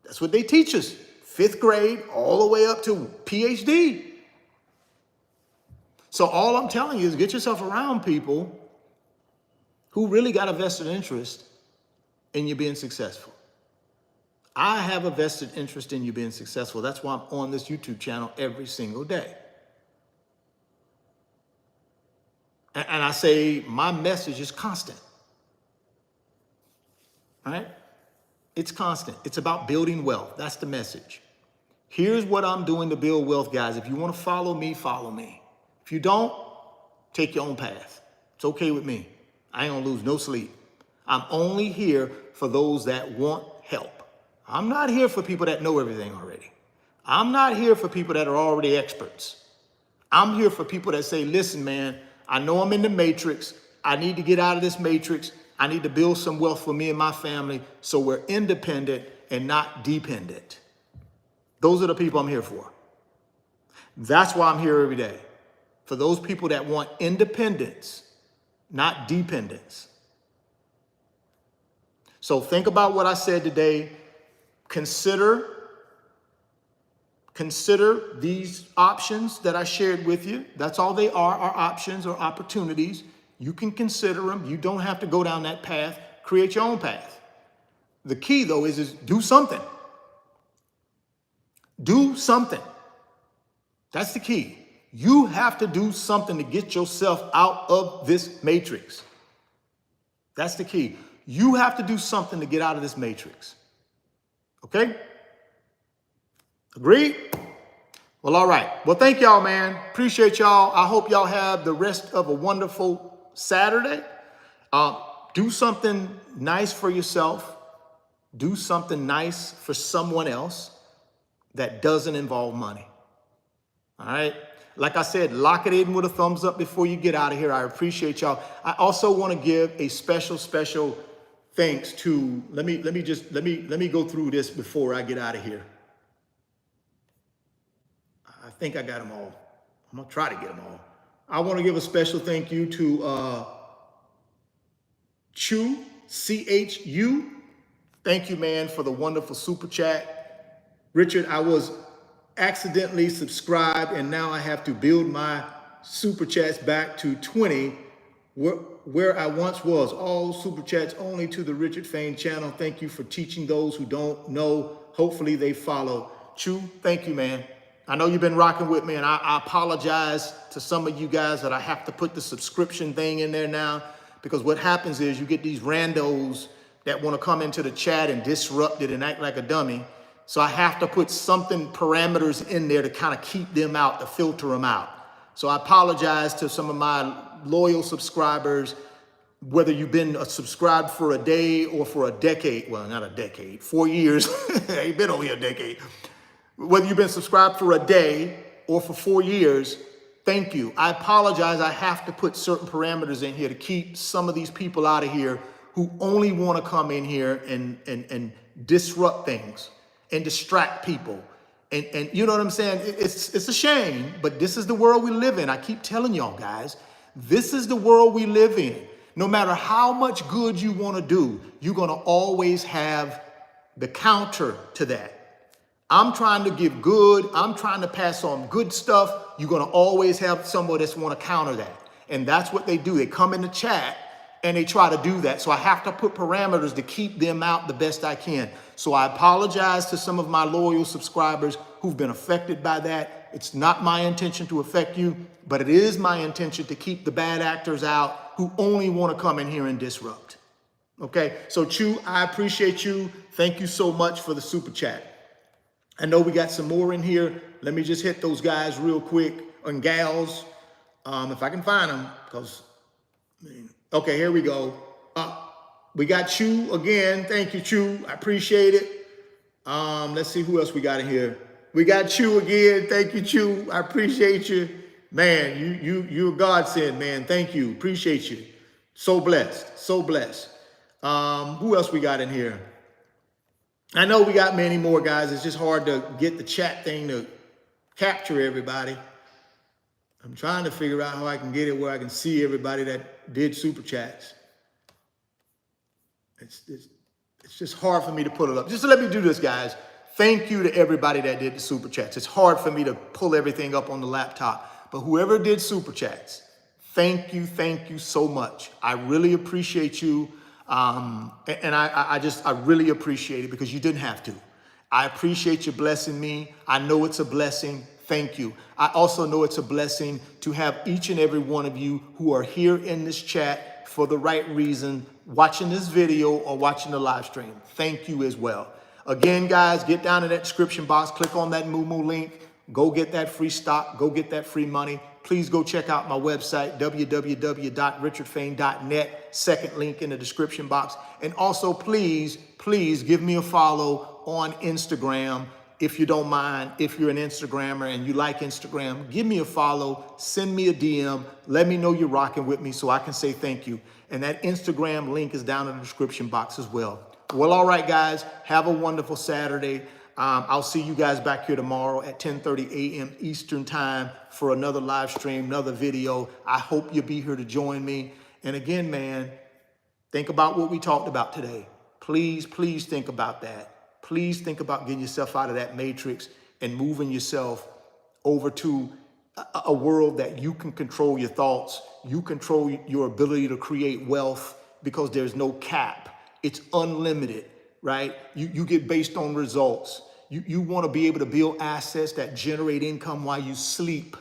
That's what they teach us. 5th grade all the way up to PhD. So all I'm telling you is get yourself around people who really got a vested interest in you being successful. I have a vested interest in you being successful. That's why I'm on this YouTube channel every single day. And I say my message is constant. All right? It's constant. It's about building wealth. That's the message. Here's what I'm doing to build wealth, guys. If you want to follow me, follow me. If you don't, take your own path. It's okay with me. I ain't gonna lose no sleep. I'm only here for those that want help. I'm not here for people that know everything already. I'm not here for people that are already experts. I'm here for people that say, listen, man, I know I'm in the matrix. I need to get out of this matrix. I need to build some wealth for me and my family so we're independent and not dependent. Those are the people I'm here for. That's why I'm here every day. For those people that want independence, not dependence. So think about what I said today. Consider these options that I shared with you. That's all they are options or opportunities. You can consider them. You don't have to go down that path. Create your own path. The key, though, is do something. Do something. That's the key. You have to do something to get yourself out of this matrix. That's the key. You have to do something to get out of this matrix. Okay? Agreed? Well, all right. Well, thank y'all, man. Appreciate y'all. I hope y'all have the rest of a wonderful Saturday. Do something nice for yourself. Do something nice for someone else that doesn't involve money. All right? Like I said, lock it in with a thumbs up before you get out of here. I appreciate y'all. I also want to give a special thanks to, let me go through this before I get out of here. I think I got them all. I'm going to try to get them all. I want to give a special thank you to Chu, C-H-U. Thank you, man, for the wonderful super chat. Richard, I was accidentally subscribed and now I have to build my super chats back to 20 where I once was. All super chats only to the Richard Fain channel. Thank you for teaching those who don't know. Hopefully they follow. Chu, thank you, man. I know you've been rocking with me and I apologize to some of you guys that I have to put the subscription thing in there now, because what happens is you get these randos that want to come into the chat and disrupt it and act like a dummy. So I have to put something, parameters in there to kind of keep them out, to filter them out. So I apologize to some of my loyal subscribers, whether you've been subscribed for a day or for a decade. Well, not a decade, 4 years. Ain't been only a decade. Whether you've been subscribed for a day or for 4 years, Thank you. I apologize. I have to put certain parameters in here to keep some of these people out of here who only want to come in here and disrupt things and distract people. And you know what I'm saying? It's a shame, but this is the world we live in. I keep telling y'all guys, this is the world we live in. No matter how much good you want to do, you're going to always have the counter to that. I'm trying to give good. I'm trying to pass on good stuff. You're going to always have somebody that's want to counter that. And that's what they do. They come in the chat and they try to do that. So I have to put parameters to keep them out the best I can. So I apologize to some of my loyal subscribers who've been affected by that. It's not my intention to affect you, but it is my intention to keep the bad actors out who only want to come in here and disrupt. Okay, so Chew, I appreciate you. Thank you so much for the super chat. I know we got some more in here. Let me just hit those guys real quick, and gals, if I can find them, because, okay, here we go. We got Chew again. Thank you, Chew. I appreciate it. Let's see who else we got in here. We got Chew again. Thank you, Chew. I appreciate you. Man, you're a godsend, man. Thank you. Appreciate you. So blessed. So blessed. Who else we got in here? I know we got many more, guys. It's just hard to get the chat thing to capture everybody. I'm trying to figure out how I can get it where I can see everybody that did super chats. It's just hard for me to pull it up. Just let me do this, guys. Thank you to everybody that did the super chats. It's hard for me to pull everything up on the laptop, but whoever did super chats, thank you so much. I really appreciate you. And I really appreciate it because you didn't have to. I appreciate you blessing me. I know it's a blessing. Thank you. I also know it's a blessing to have each and every one of you who are here in this chat for the right reason, watching this video or watching the live stream. Thank you as well. Again, guys, get down in that description box, click on that Moo link, go get that free stock, go get that free money. Please go check out my website, www.richardfain.net, second link in the description box. And also, please give me a follow on Instagram if you don't mind. If you're an Instagrammer and you like Instagram, give me a follow, send me a DM, let me know you're rocking with me so I can say thank you. And that Instagram link is down in the description box as well. Well, all right, guys, have a wonderful Saturday. I'll see you guys back here tomorrow at 10:30 a.m. Eastern time for another live stream, another video. I hope you'll be here to join me. And again, man, think about what we talked about today. Please think about that. Please think about getting yourself out of that matrix and moving yourself over to a world that you can control your thoughts. You control your ability to create wealth because there's no cap. It's unlimited, right? You get based on results. You want to be able to build assets that generate income while you sleep.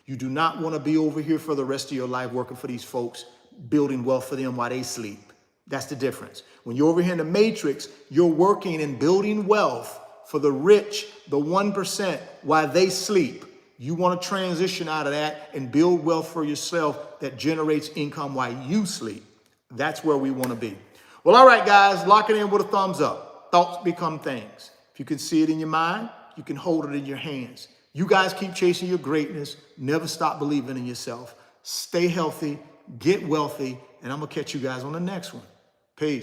You do not want to be over here for the rest of your life working for these folks, building wealth for them while they sleep. That's the difference. When you're over here in the matrix, you're working and building wealth for the rich, the 1%, while they sleep. You want to transition out of that and build wealth for yourself that generates income while you sleep. That's where we want to be. Well, all right, guys, lock it in with a thumbs up. Thoughts become things. If you can see it in your mind, you can hold it in your hands. You guys keep chasing your greatness. Never stop believing in yourself. Stay healthy, get wealthy, and I'm going to catch you guys on the next one. Peace.